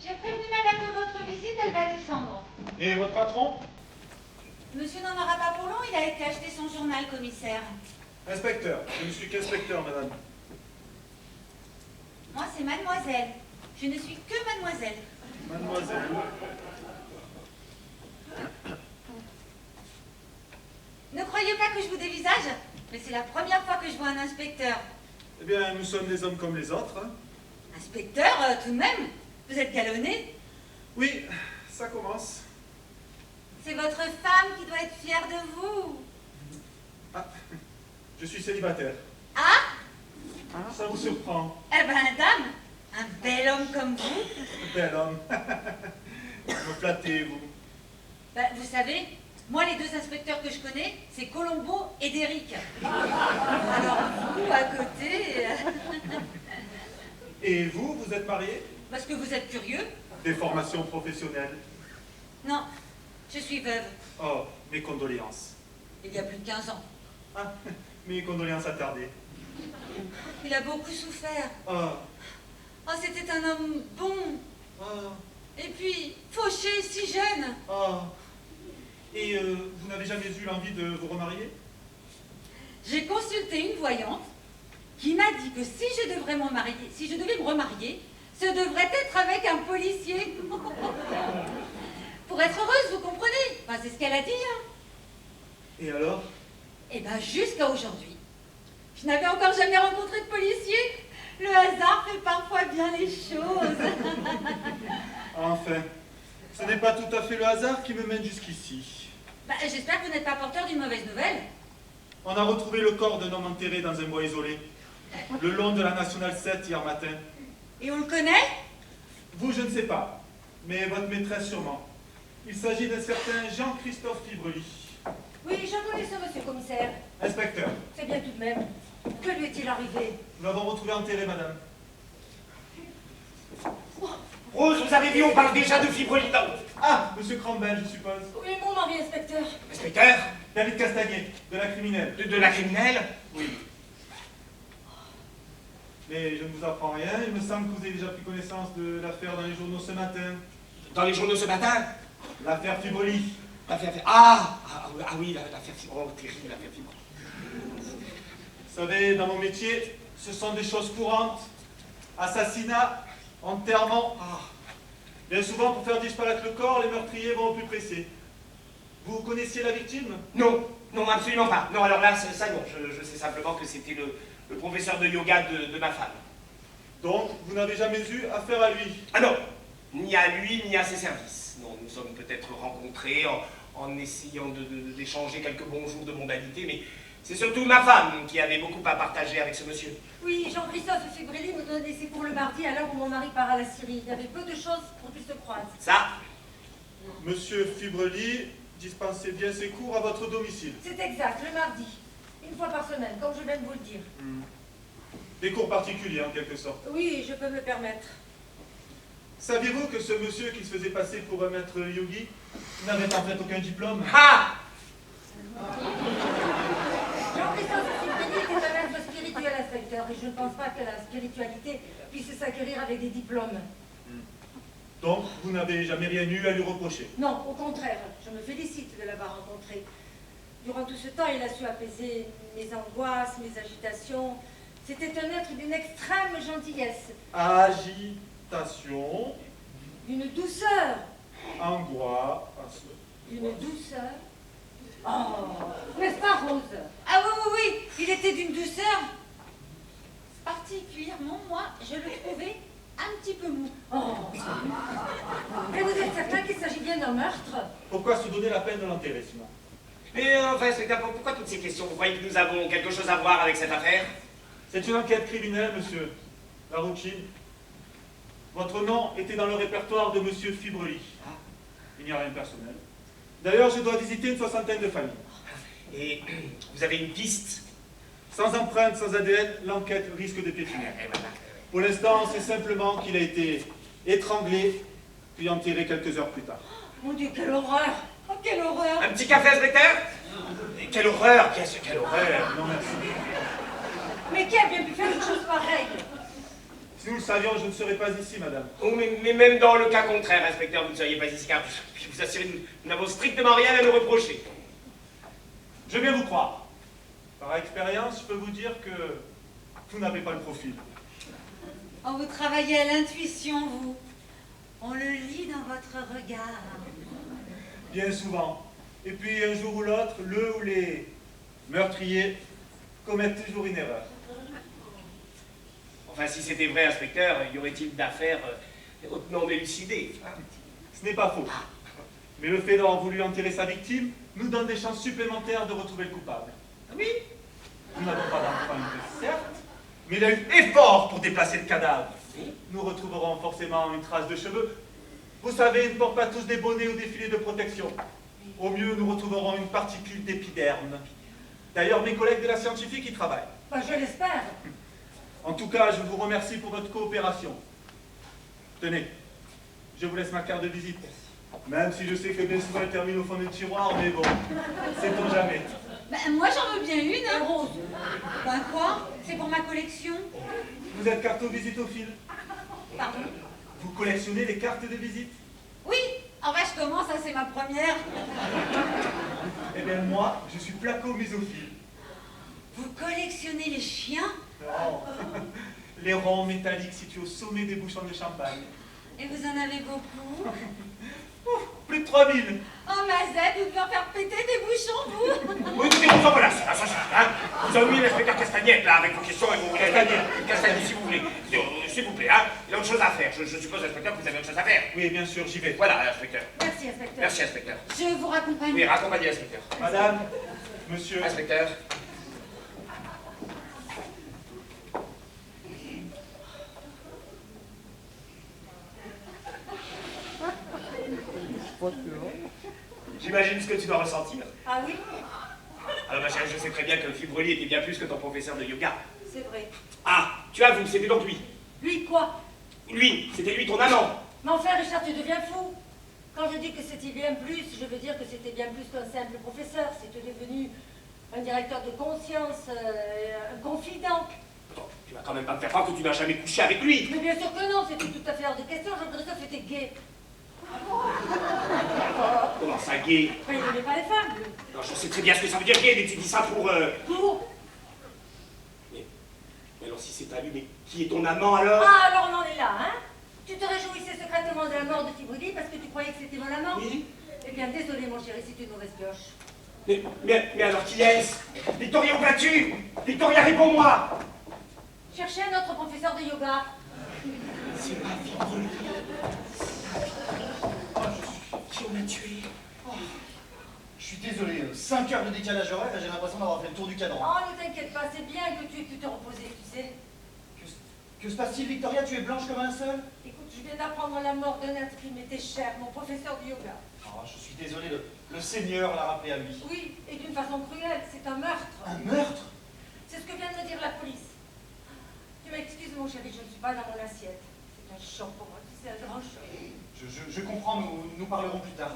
J'ai prévenu madame de votre visite, elle va descendre. Et votre patron? Monsieur n'en aura pas pour long, il a été acheter son journal, commissaire. Inspecteur, je ne suis qu'inspecteur, madame. Moi, c'est mademoiselle. Je ne suis que mademoiselle. Mademoiselle. Ne croyez pas que je vous dévisage, mais c'est la première fois que je vois un inspecteur. Eh bien, nous sommes des hommes comme les autres. Hein. Inspecteur, tout de même? Vous êtes galonné? Oui, ça commence. C'est votre femme qui doit être fière de vous. Ah, je suis célibataire. Ah? Ça vous surprend? Eh ben, dame, un bel homme comme vous. Bel homme. Vous me flattez, vous. Ben, vous savez, moi, les deux inspecteurs que je connais, c'est Colombo et Derrick. Alors, vous, à côté... Et vous, vous êtes marié? Parce que vous êtes curieux? Des formations professionnelles? Non, je suis veuve. Oh, mes condoléances. Il y a plus de 15 ans. Ah, mes condoléances attardées. Il a beaucoup souffert. Oh, Oh, c'était un homme bon. oh, Et puis, fauché, si jeune. oh. Et vous n'avez jamais eu l'envie de vous remarier? J'ai consulté une voyante qui m'a dit que si je devais me remarier, ce devrait être avec un policier. Pour être heureuse, vous comprenez? Enfin, c'est ce qu'elle a dit, hein. Et alors? Eh ben, jusqu'à aujourd'hui, je n'avais encore jamais rencontré de policier. Le hasard fait parfois bien les choses. Enfin, ce n'est pas tout à fait le hasard qui me mène jusqu'ici. Bah, j'espère que vous n'êtes pas porteur d'une mauvaise nouvelle. On a retrouvé le corps d'un homme enterré dans un bois isolé, le long de la Nationale 7 hier matin. Et on le connaît? Vous, je ne sais pas, mais votre maîtresse sûrement. Il s'agit d'un certain Jean-Christophe Fibrely. Oui, je connais ce monsieur, commissaire. Inspecteur, C'est bien tout de même. Que lui est-il arrivé? nous l'avons retrouvé enterré, madame. Rose, vous avez vu, on parle déjà de fibrolidant. Ah, monsieur Crambel, je suppose. Oui, mon mari, inspecteur. Inspecteur, David Castagnier, de la criminelle. de la criminelle? Oui. Mais je ne vous apprends rien, il me semble que vous avez déjà pris connaissance de l'affaire dans les journaux ce matin. Dans les journaux ce matin? L'affaire Fibrely. L'affaire... oui, l'affaire fibrolidant. Oh, terrible, l'affaire fibrolidant. Vous savez, dans mon métier, ce sont des choses courantes. Assassinat, enterrement. Bien souvent, pour faire disparaître le corps, les meurtriers vont au plus pressé. Vous connaissiez la victime? Non, non, absolument pas. Non, alors là, ça non, je sais simplement que c'était le professeur de yoga de ma femme. Donc, vous n'avez jamais eu affaire à lui? Ah non, ni à lui, ni à ses services. Non, nous sommes peut-être rencontrés en essayant d'échanger quelques bons jours de mondanité, mais c'est surtout ma femme qui avait beaucoup à partager avec ce monsieur. Oui, Jean-Christophe Fibrely me donnait ses cours le mardi à l'heure où mon mari part à la Syrie. Il y avait peu de choses pour qu'il se croise. Ça, Monsieur Fibrely dispensait bien ses cours à votre domicile. C'est exact, le mardi. Une fois par semaine, comme je viens de vous le dire. Des cours particuliers, en quelque sorte. Oui, je peux me le permettre. Saviez-vous que ce monsieur qui se faisait passer pour un maître yogi n'avait en fait aucun diplôme? ah, Jean-Christophe Fibrely était un maître spirituel, inspecteur, et je ne pense pas que la spiritualité puisse s'acquérir avec des diplômes. Donc, vous n'avez jamais rien eu à lui reprocher? Non, au contraire, je me félicite de l'avoir rencontré. Durant tout ce temps, il a su apaiser mes angoisses, mes agitations. C'était un être d'une extrême gentillesse, Agitation, d'une douceur, angoisse. d'une douceur. Oh, n'est-ce pas, Rose? Ah oui, oui, oui, il était d'une douceur. Particulièrement, moi, je le trouvais un petit peu mou. Oh. Mais vous êtes certain qu'il s'agit bien d'un meurtre? Pourquoi se donner la peine de l'enterrer, sinon? mais enfin, inspecteur, pourquoi toutes ces questions? Vous croyez que nous avons quelque chose à voir avec cette affaire? C'est une enquête criminelle, monsieur. La routine. Votre nom était dans le répertoire de monsieur Fibrely. Il n'y a rien de personnel. D'ailleurs, je dois visiter une soixantaine de familles. Et vous avez une piste? Sans empreinte, sans ADN, l'enquête risque de piétiner. Et voilà. Pour l'instant, c'est simplement qu'il a été étranglé, puis enterré quelques heures plus tard. Mon Dieu, quelle horreur! Oh, quelle horreur! Un petit café, inspecteur? Et quelle horreur, qu'est-ce que quelle horreur! Non, merci. Mais qui a bien pu faire une chose pareille? Si nous le savions, je ne serais pas ici, madame. Oh, mais même dans le cas contraire, inspecteur, vous ne seriez pas ici, car je vous assure, nous n'avons strictement rien à nous reprocher. Je viens vous croire. Par expérience, je peux vous dire que vous n'avez pas le profil. Oh, vous travaillez à l'intuition, vous. On le lit dans votre regard. Bien souvent. Et puis, un jour ou l'autre, le ou les meurtriers commettent toujours une erreur. Enfin, si c'était vrai, inspecteur, y aurait-il d'affaires hautement élucidées? Ce n'est pas faux. Mais le fait d'avoir voulu enterrer sa victime nous donne des chances supplémentaires de retrouver le coupable. Oui. Nous n'avons pas d'empreinte, certes, mais il a eu effort pour déplacer le cadavre. Nous retrouverons forcément une trace de cheveux. Vous savez, ils ne portent pas tous des bonnets ou des filets de protection. Au mieux, nous retrouverons une particule d'épiderme. D'ailleurs, mes collègues de la scientifique y travaillent. Ben, je l'espère. En tout cas, je vous remercie pour votre coopération. Tenez, je vous laisse ma carte de visite. Même si je sais que bien souvent elle termine au fond du tiroir, mais bon, sait-on jamais. Ben, moi, j'en veux bien une. Et Hein. Rose, Ben quoi? C'est pour ma collection. Vous êtes carto-visitophile. Pardon? Vous collectionnez les cartes de visite? Oui. En vrai, je commence, ça c'est ma première. Eh bien moi, je suis placo-mésophile. Vous collectionnez les chiens? Non. Les ronds métalliques situés au sommet des bouchons de champagne. Et vous en avez beaucoup? Plus de 3000. Oh ma Z, vous devez en faire péter des bouchons, vous? Oui, écoutez, enfin voilà, ça, hein. Vous avez mis l'inspecteur Castagnette, là, avec vos questions et vos... Castagnette, si vous voulez. S'il vous plaît, hein. Il y a autre chose à faire. Je suppose, inspecteur, que vous avez autre chose à faire. Oui, bien sûr, j'y vais. Voilà, inspecteur. merci, inspecteur. Merci, inspecteur. Je vous raccompagne. Oui, raccompagnez, inspecteur. Madame, monsieur, Inspecteur. J'imagine ce que tu dois ressentir. Ah oui, Alors ma chérie, je sais très bien que Fibroli était bien plus que ton professeur de yoga. c'est vrai. Ah, tu avoues, c'était donc lui. Lui, quoi? Lui, c'était lui ton amant. Mais enfin, Richard, tu deviens fou. Quand je dis que c'était bien plus, je veux dire que c'était bien plus qu'un simple professeur. C'était devenu un directeur de conscience, un confident. Attends, tu vas quand même pas me faire croire que tu n'as jamais couché avec lui. Mais bien sûr que non, c'était tout à fait hors de question. Jean-Christophe était gay. Comment ça, gay? Enfin, il n'aimait pas les femmes, lui. Non, je sais très bien ce que ça veut dire gay, mais tu dis ça pour... Pour? Mais alors si c'est pas lui, mais qui est ton amant alors? Ah, alors on en est là, hein? Tu te réjouissais secrètement de la mort de Fibrili parce que tu croyais que c'était mon amant? Oui. Eh bien, désolé, mon chéri, c'est une mauvaise pioche. Mais alors qui est-ce? Victoria, où vas-tu? Victoria, réponds-moi! Cherchez un autre professeur de yoga. C'est ma Fibroli. Qui on a tué? Je suis désolé, 5 heures de décalage horaire et j'ai l'impression d'avoir fait le tour du cadran. Oh, ne t'inquiète pas, c'est bien que tu aies pu te reposer, tu sais. Que se passe-t-il, Victoria? Tu es blanche comme un seul? Écoute, je viens d'apprendre la mort d'un être qui m'était cher, mon professeur de yoga. Oh, je suis désolé, le Seigneur l'a rappelé à lui. Oui, et d'une façon cruelle, c'est un meurtre. Un meurtre? C'est ce que vient de me dire la police. Tu m'excuses, mon chéri, je ne suis pas dans mon assiette. C'est un choc pour moi, tu sais, un grand choc. Je comprends, nous parlerons plus tard.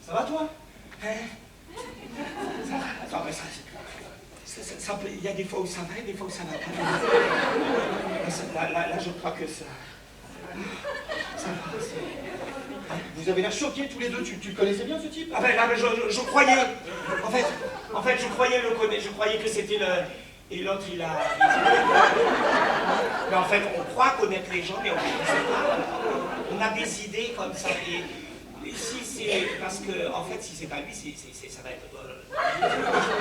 Ça va, toi? Attends, mais il y a des fois où ça va et des fois où ça va pas. Là, je crois que ça va. Vous avez l'air choqués tous les deux, tu le connaissais bien ce type? Ah ben là, je croyais. En fait, je croyais le connaître. Je croyais que c'était le. Et l'autre, il a. Mais en fait, on croit connaître les gens, mais on ne sait pas. On a des idées comme ça. Et si c'est. Parce que, en fait, si c'est pas lui, ça va être.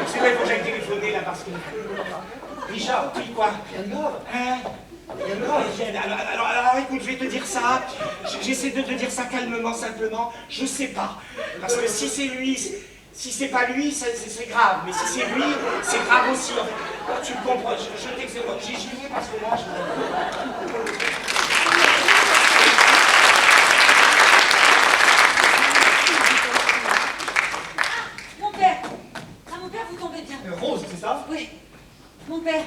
C'est vrai, il faut que j'aille téléphoner là parce que. Richard, Oui, quoi? rien de grave. Hein? Rien de grave. Alors, écoute, je vais te dire ça. J'essaie de te dire ça calmement, simplement. Je sais pas. Parce que si c'est lui, si c'est pas lui, c'est grave. Mais si c'est lui, c'est grave aussi. En fait, tu me comprends. Je t'excuse. J'y vais parce que là, Mon père! Ah, mon père, vous tombez bien. Rose, c'est ça? Oui. Mon père,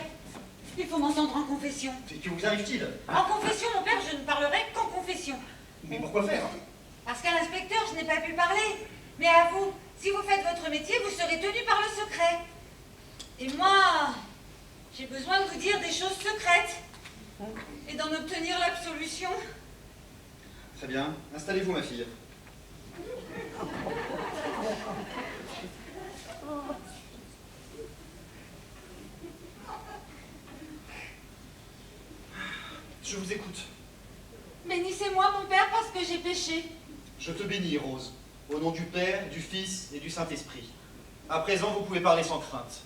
il faut m'entendre en confession. Que vous arrive-t-il? En confession, mon père, je ne parlerai qu'en confession. Mais pourquoi faire? Parce qu'à l'inspecteur, je n'ai pas pu parler. Mais à vous, si vous faites votre métier, vous serez tenu par le secret. Et moi, j'ai besoin de vous dire des choses secrètes. Et d'en obtenir l'absolution. Très bien. Installez-vous, ma fille. Je vous écoute. Bénissez-moi, mon père, parce que j'ai péché. Je te bénis, Rose, au nom du Père, du Fils et du Saint-Esprit. À présent, vous pouvez parler sans crainte.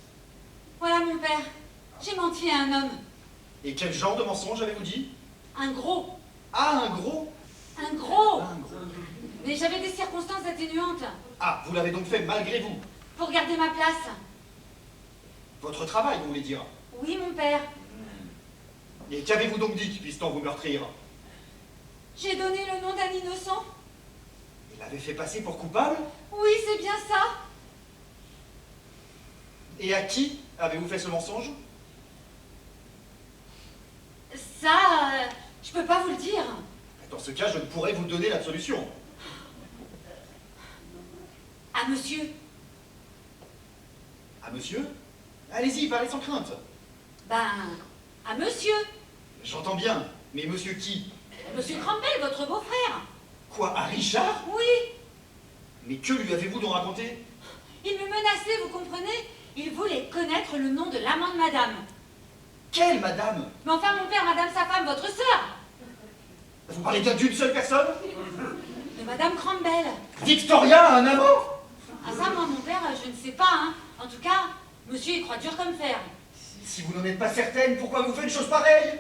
Voilà, mon père. J'ai menti à un homme. Et quel genre de mensonge avez-vous dit? Un gros. Ah, un gros? Un gros. Ah, un gros. Mais j'avais des circonstances atténuantes. Ah, vous l'avez donc fait malgré vous. Pour garder ma place. Votre travail, vous voulez dire. Oui, mon père. Et qu'avez-vous donc dit qui puisse tant vous meurtrir? J'ai donné le nom d'un innocent. Il l'avait fait passer pour coupable? Oui, c'est bien ça. Et à qui avez-vous fait ce mensonge? Ça, je peux pas vous le dire. Dans ce cas, je ne pourrais vous donner l'absolution. À monsieur. À monsieur? Allez-y, parlez sans crainte. Ben, à monsieur. J'entends bien, mais monsieur qui? Monsieur Cromwell, votre beau-frère. Quoi, à Richard? Oui. Mais que lui avez-vous donc raconté? Il me menaçait, vous comprenez? Il voulait connaître le nom de l'amant de madame. Quelle madame? Mais enfin, mon père, madame sa femme, votre sœur. Vous parlez bien d'une seule personne? De madame Cromwell. Victoria, un amant? Ah ça, moi, mon père, je ne sais pas, hein. En tout cas, monsieur, il croit dur comme fer. Si vous n'en êtes pas certaine, pourquoi vous faites une chose pareille?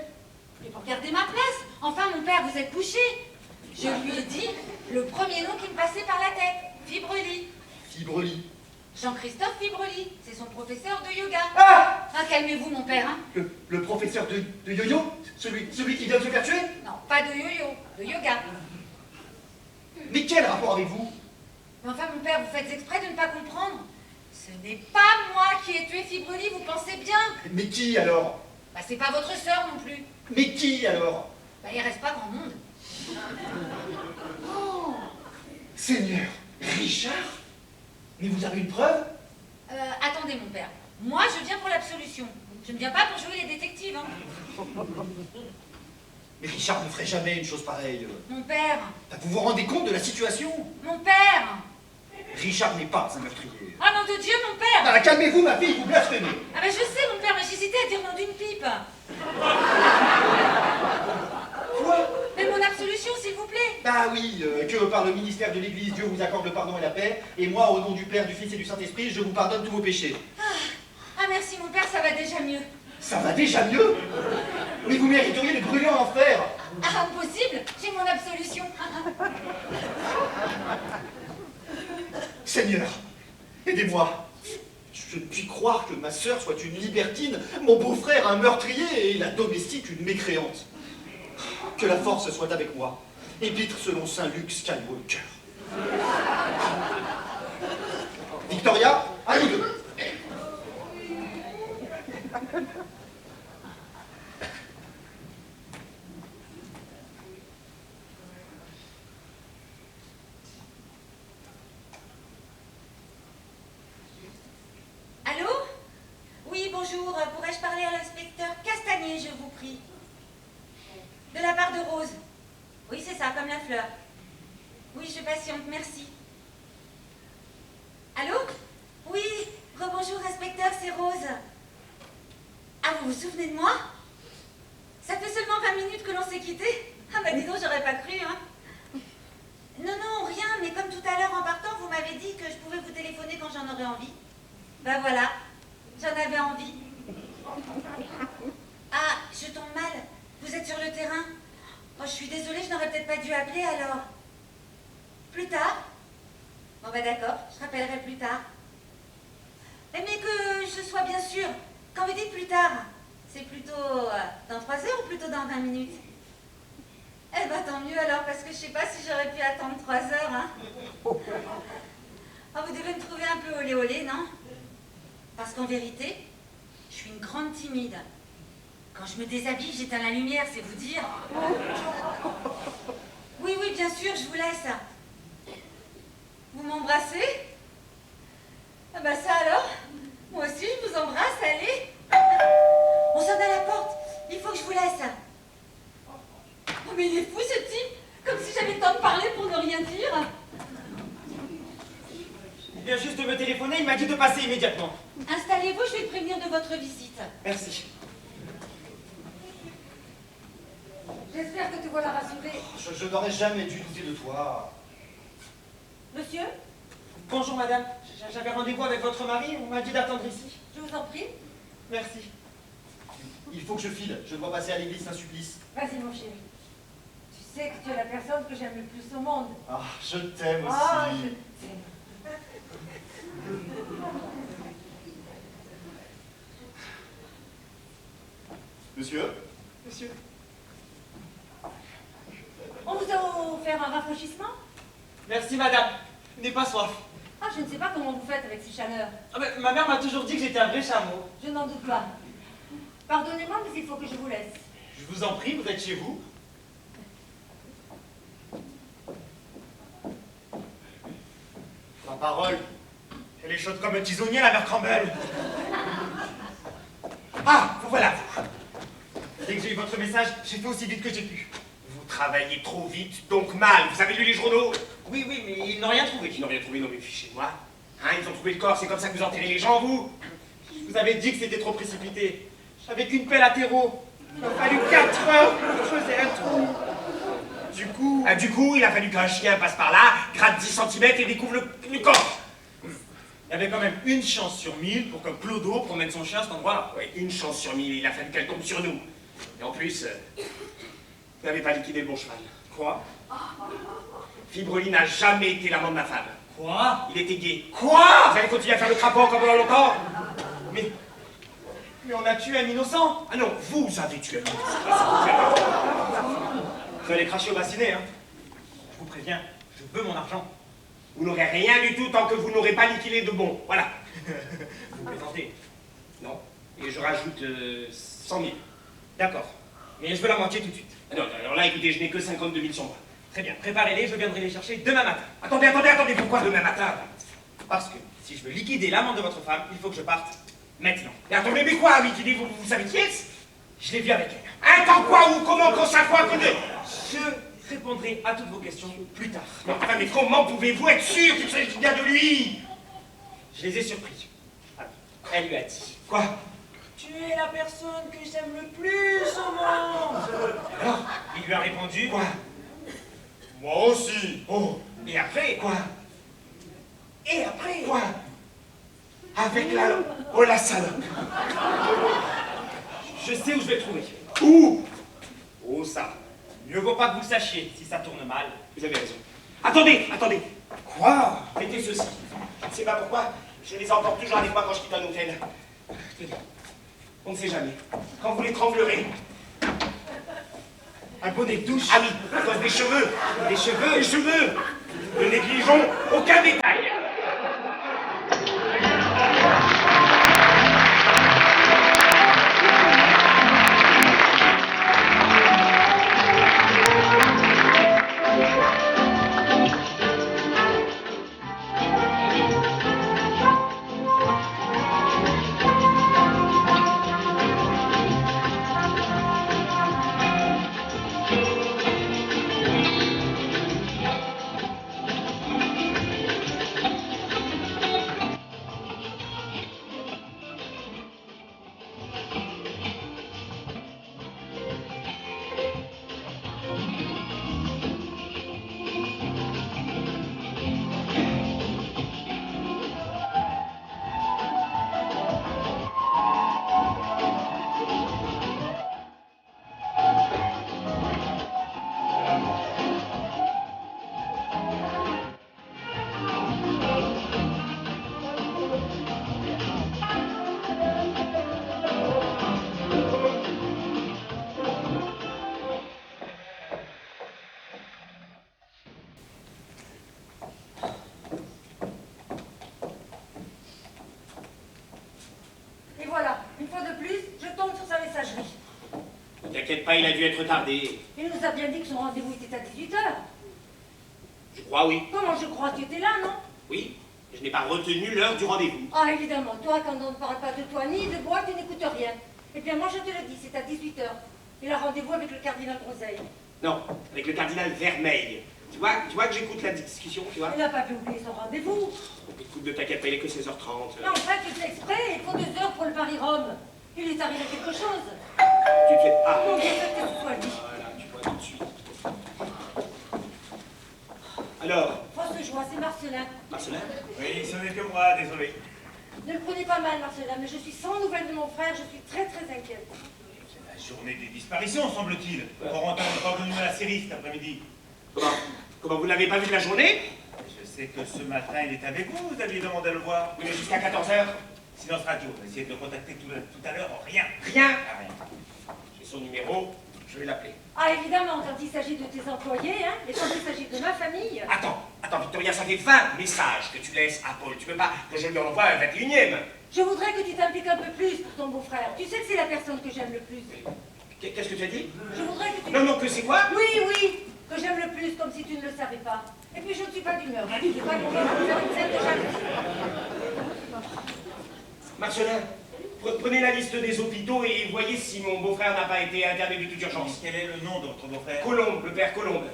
Et pour garder ma place. Enfin, mon père, vous êtes couché. Je lui ai dit le premier nom qui me passait par la tête. Fibreli. Fibreli. Jean-Christophe Fibrely, c'est son professeur de yoga. Ah, Ah, calmez-vous, mon père, hein. le professeur de yo-yo, celui qui vient de se faire tuer? Non, pas de yo-yo, de yoga. Mais quel rapport avec vous? Mais enfin, mon père, vous faites exprès de ne pas comprendre. Ce n'est pas moi qui ai tué Fibrely, vous pensez bien. Mais qui alors? Bah, c'est pas votre sœur non plus. Mais qui alors? Bah, il reste pas grand monde. Oh, Seigneur, Richard? Mais vous avez une preuve? Attendez, mon père. Moi, je viens pour l'absolution. Je ne viens pas pour jouer les détectives, hein. Mais Richard ne ferait jamais une chose pareille. Mon père, Vous vous rendez compte de la situation? mon père. Richard n'est pas un meurtrier. Ah, nom de Dieu, mon père. Ah, calmez-vous, ma fille, vous blasphémez. Ah, bah, je sais, mon père, mais j'hésitais à dire nom d'une pipe. Quoi? Mais mon absolution, s'il vous plaît. Bah oui, que par le ministère de l'Église, Dieu vous accorde le pardon et la paix, et moi, au nom du Père, du Fils et du Saint-Esprit, je vous pardonne tous vos péchés. Ah, merci, mon père, ça va déjà mieux. Ça va déjà mieux? Mais vous mériteriez de brûler en enfer. Ah, impossible, j'ai mon absolution. Seigneur, aidez-moi. Je ne puis croire que ma sœur soit une libertine, mon beau-frère un meurtrier et la domestique une mécréante. Que la force soit avec moi. Épître selon Saint Luc Skywalker. Victoria, à nous deux. Allô? Oui, bonjour. Pourrais-je parler à l'inspecteur Castagnier, je vous prie? De la part de Rose. Oui, c'est ça, comme la fleur. Oui, je patiente, merci. Allô? Oui, rebonjour, inspecteur, c'est Rose. Ah, vous vous souvenez de moi? Ça fait seulement 20 minutes que l'on s'est quittés. Ah, bah dis donc, j'aurais pas cru, hein. Non, non, rien, mais comme tout à l'heure en partant, vous m'avez dit que je pouvais vous téléphoner quand j'en aurais envie. Ben voilà, j'en avais envie. Ah, je tombe mal. Vous êtes sur le terrain? Oh, je suis désolée, je n'aurais peut-être pas dû appeler alors. Plus tard? Bon ben d'accord, je rappellerai plus tard. Mais que je sois bien sûre, quand vous dites plus tard, c'est plutôt dans 3 heures ou plutôt dans 20 minutes? Eh ben tant mieux alors, parce que je sais pas si j'aurais pu attendre 3 heures, hein. Oh, vous devez me trouver un peu olé olé, non? Parce qu'en vérité, je suis une grande timide. Quand je me déshabille, j'éteins la lumière, c'est vous dire. Oui, oui, bien sûr, je vous laisse. Vous m'embrassez? Ah bah ça alors? Moi aussi, je vous embrasse, allez. On sonne à la porte. Il faut que je vous laisse. Oh, mais il est fou, ce type. Comme si j'avais le temps de parler pour ne rien dire. Il vient juste de me téléphoner, il m'a dit de passer immédiatement. Installez-vous, je vais le prévenir de votre visite. Merci. J'espère que te voilà rassuré. Je n'aurais jamais dû douter de toi. Monsieur, Bonjour madame, j'avais rendez-vous avec votre mari, on m'a dit d'attendre ici. je vous en prie. Merci. Il faut que je file, je dois passer à l'église Saint-Sulpice. Vas-y, mon chéri. Tu sais que tu es la personne que j'aime le plus au monde. Ah, je t'aime aussi. Ah, je t'aime. Monsieur? Monsieur. On vous a offert un rafraîchissement? Merci madame, n'aie pas soif. Ah, je ne sais pas comment vous faites avec ces chaleurs. Ah ben, ma mère m'a toujours dit que j'étais un vrai chameau. Je n'en doute pas. Pardonnez-moi, mais il faut que je vous laisse. Je vous en prie, vous êtes chez vous. Ma parole, elle est chaude comme un tisonnier, la mère Campbell. Ah, vous voilà, vous. Dès que j'ai eu votre message, j'ai fait aussi vite que j'ai pu. Vous travaillez trop vite, donc mal. Vous avez lu les journaux? Oui, oui, mais ils n'ont rien trouvé. Ils n'ont rien trouvé, non mais fichez-moi. Hein, ils ont trouvé le corps, c'est comme ça que vous enterrez les gens, vous? Je vous avais dit que c'était trop précipité. J'avais qu'une pelle à terreau. Il m'a fallu 4 heures pour creuser un trou. Du coup, il a fallu qu'un chien passe par là, gratte 10 cm et découvre le corps. Il y avait quand même une chance sur 1000 pour que Clodo promène son chien à cet endroit-là. Oui, une chance sur 1000, il a fallu qu'elle tombe sur nous. Et en plus, vous n'avez pas liquidé le bon cheval. Quoi? Fibrely n'a jamais été l'amant de ma femme. Quoi? Il était gay. Quoi? Vous allez continuer à faire le crapaud encore pendant longtemps? Mais on a tué un innocent. Ah non, vous avez tué un innocent. Vous allez cracher au bassinet, hein. Je vous préviens, je veux mon argent. Vous n'aurez rien du tout tant que vous n'aurez pas liquidé de bon. Voilà. Vous plaisantez. Non. Et je rajoute 100 000. D'accord. Mais je veux la moitié tout de suite. Ah non, alors là, écoutez, je n'ai que 52 000 sur moi. Très bien, préparez-les, je viendrai les chercher demain matin. Attendez, pourquoi demain matin? Parce que si je veux liquider l'amant de votre femme, il faut que je parte maintenant. Mais attendez, mais quoi, liquider, vous savez qui est-ce? Je l'ai vu avec elle. Un temps quoi, ou comment, quand ça quoi, que de... Je répondrai à toutes vos questions plus tard. Non, enfin, mais comment pouvez-vous être sûr qu'il s'agit bien de lui? Je les ai surpris. Ah, elle lui a dit. Quoi? Tu es la personne que j'aime le plus au monde. Alors, il lui a répondu. Quoi? Moi aussi. Oh, Et après. quoi? Et après. Quoi? Avec la... Oh, la salope. Je sais où je vais trouver. Où? Oh ça. Mieux vaut pas que vous le sachiez si ça tourne mal. Vous avez raison. Attendez. Quoi? Mettez ceci. Je ne sais pas pourquoi, je les emporte toujours avec moi quand je quitte un hôtel. Tenez. On ne sait jamais. Quand vous les tremblerez. Un bonnet de douche. Ah oui, à cause des cheveux. Des cheveux. Les cheveux. Ne négligeons aucun détail. Et voilà, une fois de plus, je tombe sur sa messagerie. Ne t'inquiète pas, il a dû être tardé. Il nous a bien dit que son rendez-vous était à 18h. Je crois, oui. Comment je crois? Tu étais là, non? Oui, je n'ai pas retenu l'heure du rendez-vous. Ah, évidemment, toi, quand on ne parle pas de toi ni de bois, tu n'écoutes rien. Eh bien, moi, je te le dis, c'est à 18h. Il a rendez-vous avec le cardinal Conseil. Non, avec le cardinal Vermeil. Tu vois que j'écoute la discussion, tu vois? Il n'a pas pu oublier son rendez-vous. Écoute, ne t'inquiète pas, il est que 16h30. Mais en fait, tu fais exprès, il faut 2 heures pour le Paris-Rome. Il est arrivé quelque chose. Tu te fais... Ah, Mon Dieu, que ce soit dit. voilà, tu vois tout de suite. Alors, Fausse joie, c'est Marcelin. Marcelin? Oui, ce n'est que moi, désolé. Ne le prenez pas mal, Marcelin, mais je suis sans nouvelles de mon frère, je suis très très inquiète. C'est la journée des disparitions, semble-t-il. Corentin n'est pas venu à la série cet après-midi. Comment vous n'avez pas vu de la journée? Je sais que ce matin, il est avec vous. Vous aviez demandé à le voir. Oui, mais jusqu'à 14h. Silence radio. Essayez de le contacter tout à l'heure. Rien. Rien. Ah, rien. J'ai son numéro, je vais l'appeler. Ah, évidemment, quand il s'agit de tes employés, hein, et quand il s'agit de ma famille. Attends, Victoria, ça fait 20 messages que tu laisses à Paul. Tu veux pas que je lui en envoie un 21e? Je voudrais que tu t'impliques un peu plus pour ton beau-frère. Tu sais que c'est la personne que j'aime le plus. Qu'est-ce que tu as dit? Je voudrais que tu... Non, que c'est quoi? Oui, que j'aime le plus, comme si tu ne le savais pas. Et puis je ne suis pas d'humeur. Je n'ai pas d'humeur à faire une scène de jalousie. Marcelin, prenez la liste des hôpitaux et voyez si mon beau-frère n'a pas été interné de toute urgence. Quel est le nom de votre beau-frère? Colombe, le père Colombe.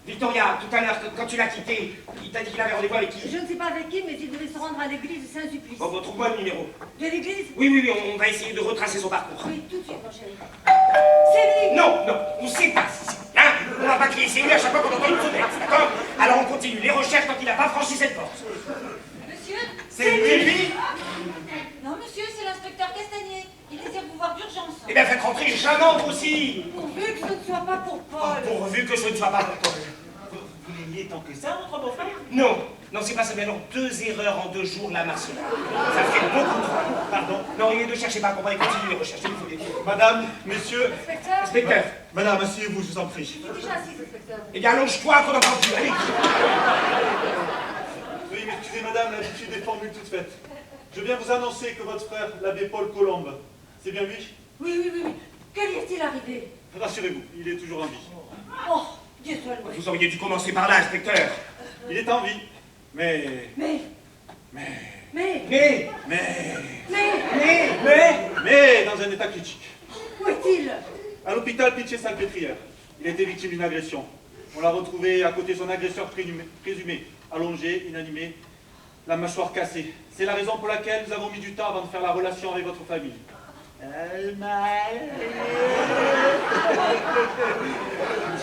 Victoria, tout à l'heure, quand tu l'as quitté, il t'a dit qu'il avait rendez-vous avec qui? Je ne sais pas avec qui, mais il devait se rendre à l'église Saint-Sulpice. Bon, trouve-moi le numéro. De l'église? Oui, on va essayer de retracer son parcours. Oui, tout de suite, mon chéri. C'est lui! Non, on sait pas si c'est... Hein? On va pas crier c'est lui à chaque fois qu'on entend une sonnette, d'accord? Alors on continue les recherches tant qu'il n'a pas franchi cette porte. Monsieur? C'est lui? Non, monsieur, c'est l'inspecteur Castagnier. Il désire vous voir d'urgence. Eh bien, faites rentrer Jamante aussi. Pourvu que ce ne soit pas pour Paul. Pourvu que ce ne soit pas pour Paul. Vous il est tant que ça, votre beau-frère? Non, non, c'est pas ça, mais alors 2 erreurs en 2 jours, là, Marcella. Ça fait beaucoup trop. Pardon. Non, ne cherchez pas à comprendre, continuez les recherches, il faut les... Madame, messieurs, Inspecteur, Inspecteur, madame, asseyez-vous, je vous en prie. il est déjà assis, inspecteur. eh bien, allonge-toi qu'on n'entend plus, allez. Veuillez m'excuser, madame, l'habitude des formules toutes faites. Je viens vous annoncer que votre frère, l'abbé Paul Colombe, c'est bien lui? Oui. Que lui est-il arrivé? Rassurez-vous, il est toujours en vie. Oh, Dieu soit loué. Vous auriez dû commencer par là, inspecteur. Il est en vie, mais dans un état critique. Où est-il? À l'hôpital Pitié-Salpêtrière. Il a été victime d'une agression. On l'a retrouvé à côté de son agresseur présumé, allongé, inanimé, la mâchoire cassée. C'est la raison pour laquelle nous avons mis du temps avant de faire la relation avec votre famille. Je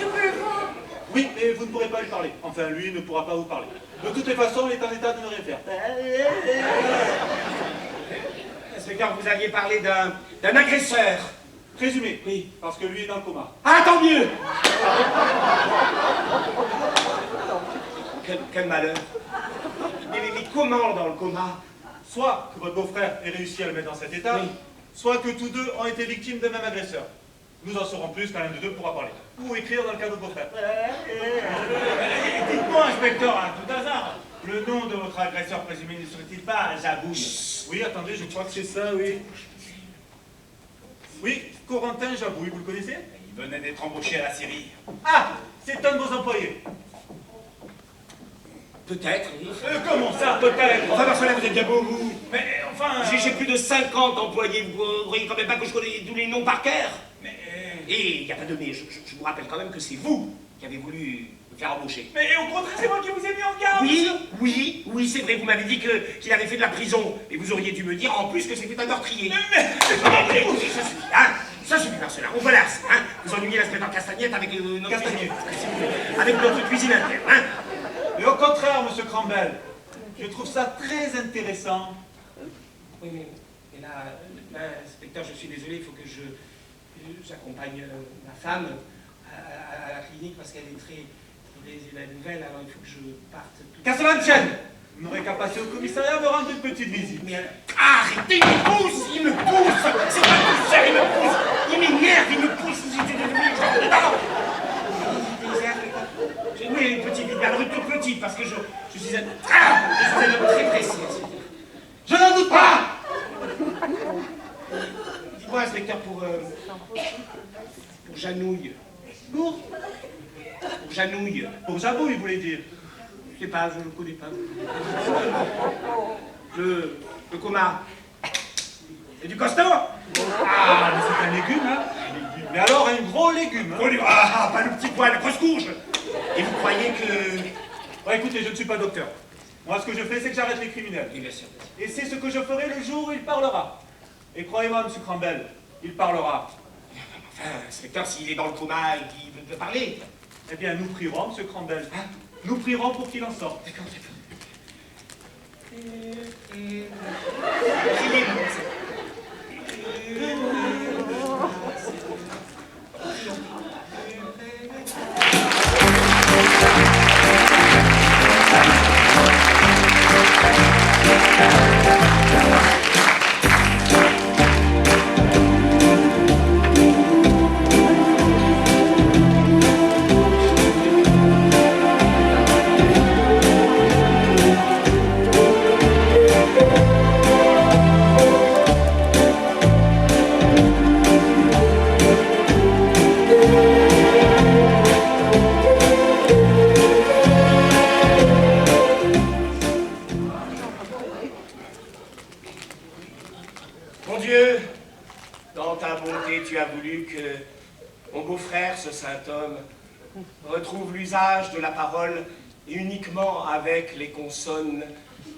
peux le voir. Oui, mais vous ne pourrez pas lui parler. Enfin, lui ne pourra pas vous parler. De toutes les façons, il est en état de ne rien faire. Inspecteur, vous aviez parlé d'un agresseur. Présumé, Oui. parce que lui est dans le coma. Ah, tant mieux. Quel malheur. Mais comment dans le coma? Soit que votre beau-frère ait réussi à le mettre dans cet état, Oui. soit que tous deux ont été victimes d'un même agresseur. Nous en saurons plus quand l'un des deux pourra parler. Ou écrire dans le cas de votre frère. Dites-moi, inspecteur, à tout hasard, le nom de votre agresseur présumé ne serait-il pas Jabouille? Oui, attendez, je crois que c'est ça, oui. Oui, Corentin Jabouille, vous le connaissez? Il venait d'être embauché à la Syrie. Ah, c'est un de vos employés. Peut-être. Comment ça, peut-être? Enfin, Marcella, vous êtes bien beau, vous. Mais enfin... J'ai plus de 50 employés, vous voyez quand même pas que je connais tous les noms par cœur. Mais... Et il n'y a pas de mais, je vous rappelle quand même que c'est vous qui avez voulu me faire embaucher. Mais au contraire, c'est moi qui vous ai mis en garde. Oui, c'est vrai, vous m'avez dit qu'il avait fait de la prison. Et vous auriez dû me dire en plus que c'était un meurtrier. Mais écoutez, ça suffit, hein. Ça suffit, Marcella, on relaxe, hein. Vous ennuyez l'inspecteur Castagnette avec notre... Castagnette. Avec notre cuisine interne, hein. Mais au contraire, monsieur Crambel, je trouve ça très intéressant. Oui, mais là, inspecteur, je suis désolé, il faut que j'accompagne ma femme à la clinique parce qu'elle est très la nouvelle, alors il faut que je parte tout. Castellanchen, vous n'aurez qu'à passer au commissariat me rendre une petite visite. Mais arrêtez, il me pousse, c'est pas tout ça, il me pousse, il m'énerve, il me pousse, oui, une petite vie, alors une toute petite, parce que je suis un homme très précis. Je n'en doute pas. Dites-moi, inspecteur, pour Janouille. Pour Janouille. Pour Jabouille, vous voulez dire? Je sais pas, je ne le connais pas. Le coma. C'est du costaud? Ah, mais c'est un légume, hein? Mais alors, un gros légume, hein? Ah, pas le petit pois, la grosse courge. Et vous croyez que... Bon, écoutez, je ne suis pas docteur. Moi, ce que je fais, c'est que j'arrête les criminels. Oui, bien sûr. Et c'est ce que je ferai le jour où il parlera. Et croyez-moi, monsieur Crambel, il parlera. Enfin, inspecteur, s'il est dans le coma et qu'il veut parler... Eh bien, nous prierons, monsieur Crambel. Nous prierons pour qu'il en sorte. D'accord. Priez-nous. Mon Dieu, dans ta bonté, tu as voulu que mon beau-frère, ce saint homme, retrouve l'usage de la parole uniquement avec les consonnes,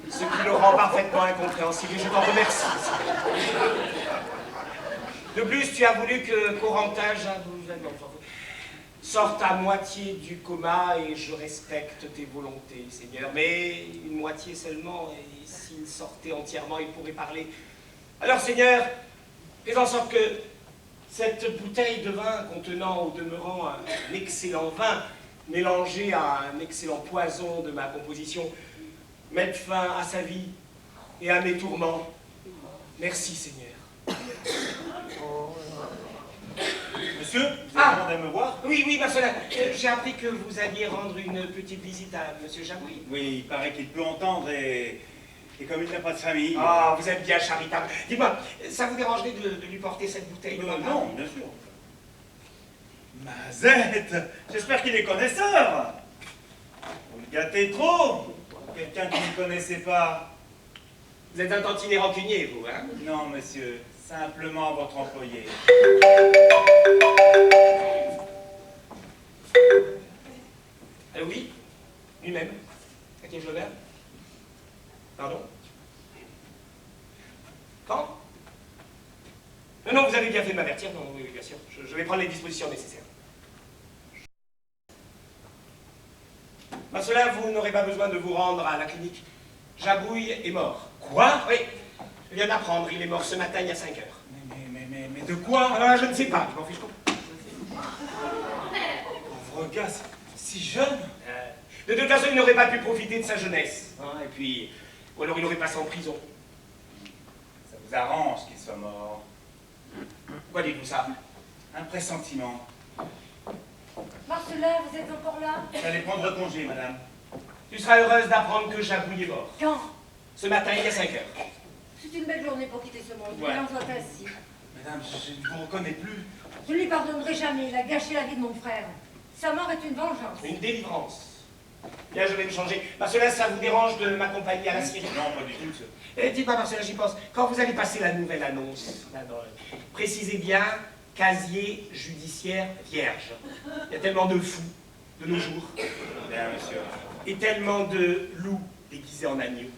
ce qui le rend parfaitement incompréhensible, et je t'en remercie. De plus, tu as voulu que Corentin sorte à moitié du coma, et je respecte tes volontés, Seigneur, mais une moitié seulement, et s'il sortait entièrement, il pourrait parler. Alors, Seigneur, fais en sorte que cette bouteille de vin contenant au demeurant un excellent vin mélangé à un excellent poison de ma composition, mette fin à sa vie et à mes tourments. Merci, Seigneur. Monsieur, vous avez demandé à me voir? Oui, Marcelin, j'ai appris que vous alliez rendre une petite visite à Monsieur Jabouille. Oui, il paraît qu'il peut entendre et comme il n'a pas de famille... Ah, vous êtes bien charitable. Dites-moi, ça vous dérangerait de lui porter cette bouteille de vin? Non, bien sûr. Mazette, j'espère qu'il est connaisseur. Vous le gâtez trop. Quelqu'un qui ne connaissait pas. Vous êtes un tantinet rancunier, vous, hein? Non, monsieur, simplement votre employé. Allô, oui? Lui-même. À qui ai-je l'honneur? Pardon? Quand? Non, vous avez bien fait de m'avertir. Non, oui, bien sûr. Je vais prendre les dispositions nécessaires. Marcelin, vous n'aurez pas besoin de vous rendre à la clinique. Jabouille est mort. Quoi? Oui, je viens d'apprendre. Il est mort ce matin il y a 5 heures. Mais de quoi? Alors, je ne sais pas. Je m'en fiche pas. Pauvre gars, si jeune. De toute façon, il n'aurait pas pu profiter de sa jeunesse. Hein, et puis, ou alors il aurait passé en prison. Ça vous arrange qu'il soit mort. Pourquoi dites-vous ça? Un pressentiment. Marcelin, vous êtes encore là? J'allais prendre congé, madame. Tu seras heureuse d'apprendre que Jabouille est mort. Quand? Ce matin, il y a 5 heures. C'est une belle journée pour quitter ce monde. Ouais. Il en soit ainsi. Madame, je ne vous reconnais plus. Je ne lui pardonnerai jamais. Il a gâché la vie de mon frère. Sa mort est une vengeance. Une délivrance. Bien, je vais me changer. Marcelin, ça vous dérange de m'accompagner à la Syrie? Non, pas du tout, monsieur. Dites-moi, Marcelin, j'y pense. Quand vous allez passer la nouvelle annonce, précisez bien casier judiciaire vierge. Il y a tellement de fous de nos jours. Bien, monsieur. Et tellement de loups déguisés en agneaux.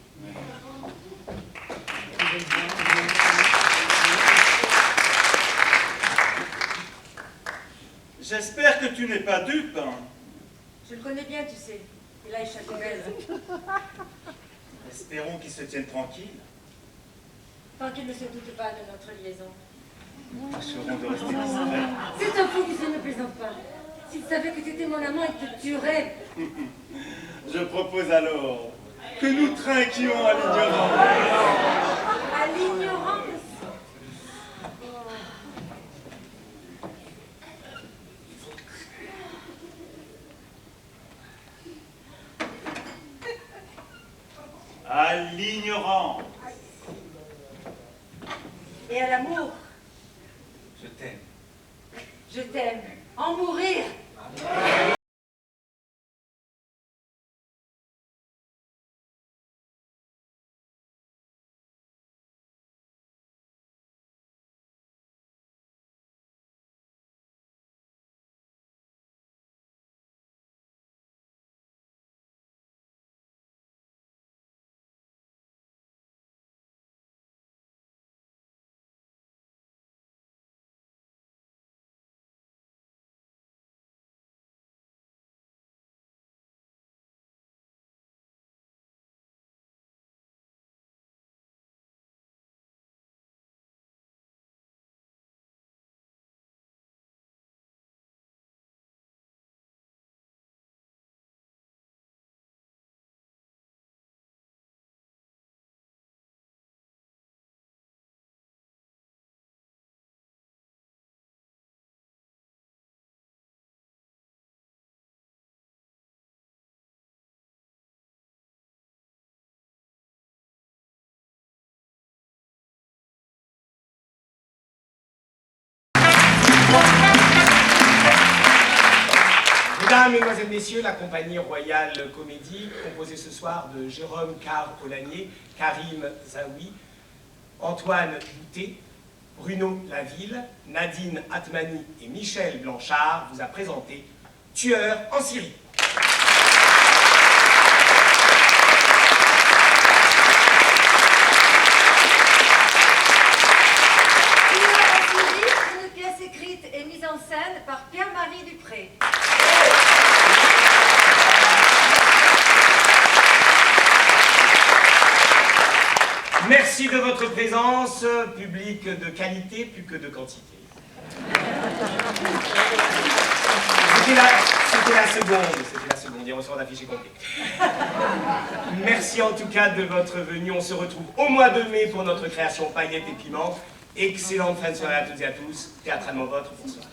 J'espère que tu n'es pas dupe. Hein. Je le connais bien, tu sais. Il a échappé belle. Espérons qu'il se tienne tranquille. Tant qu'il ne se doute pas de notre liaison. Tâcherons de rester discrets. C'est un fou qui se ne plaisante pas. S'il savait que tu étais mon amant, il te tuerait. Je propose alors que nous trinquions à l'ignorance. À l'ignorance. À l'ignorance. Et à l'amour. Je t'aime. Je t'aime. En mourir. Mesdames, Mesdemoiselles, Messieurs, la compagnie Royale Comédie, composée ce soir de Jérôme Carr-Olanier, Karim Zaoui, Antoine Boutet, Bruno Laville, Nadine Atmani et Michel Blanchard, vous a présenté Tueur en Syrie. Une pièce écrite et mise en scène par Pierre-Marie Dupré. Merci de votre présence, public de qualité plus que de quantité. C'était là. C'était la seconde, et on sort d'afficher complet. Merci en tout cas de votre venue. On se retrouve au mois de mai pour notre création Paillettes et Piments. Excellente fin de soirée à toutes et à tous. Théâtralement votre, bonsoir.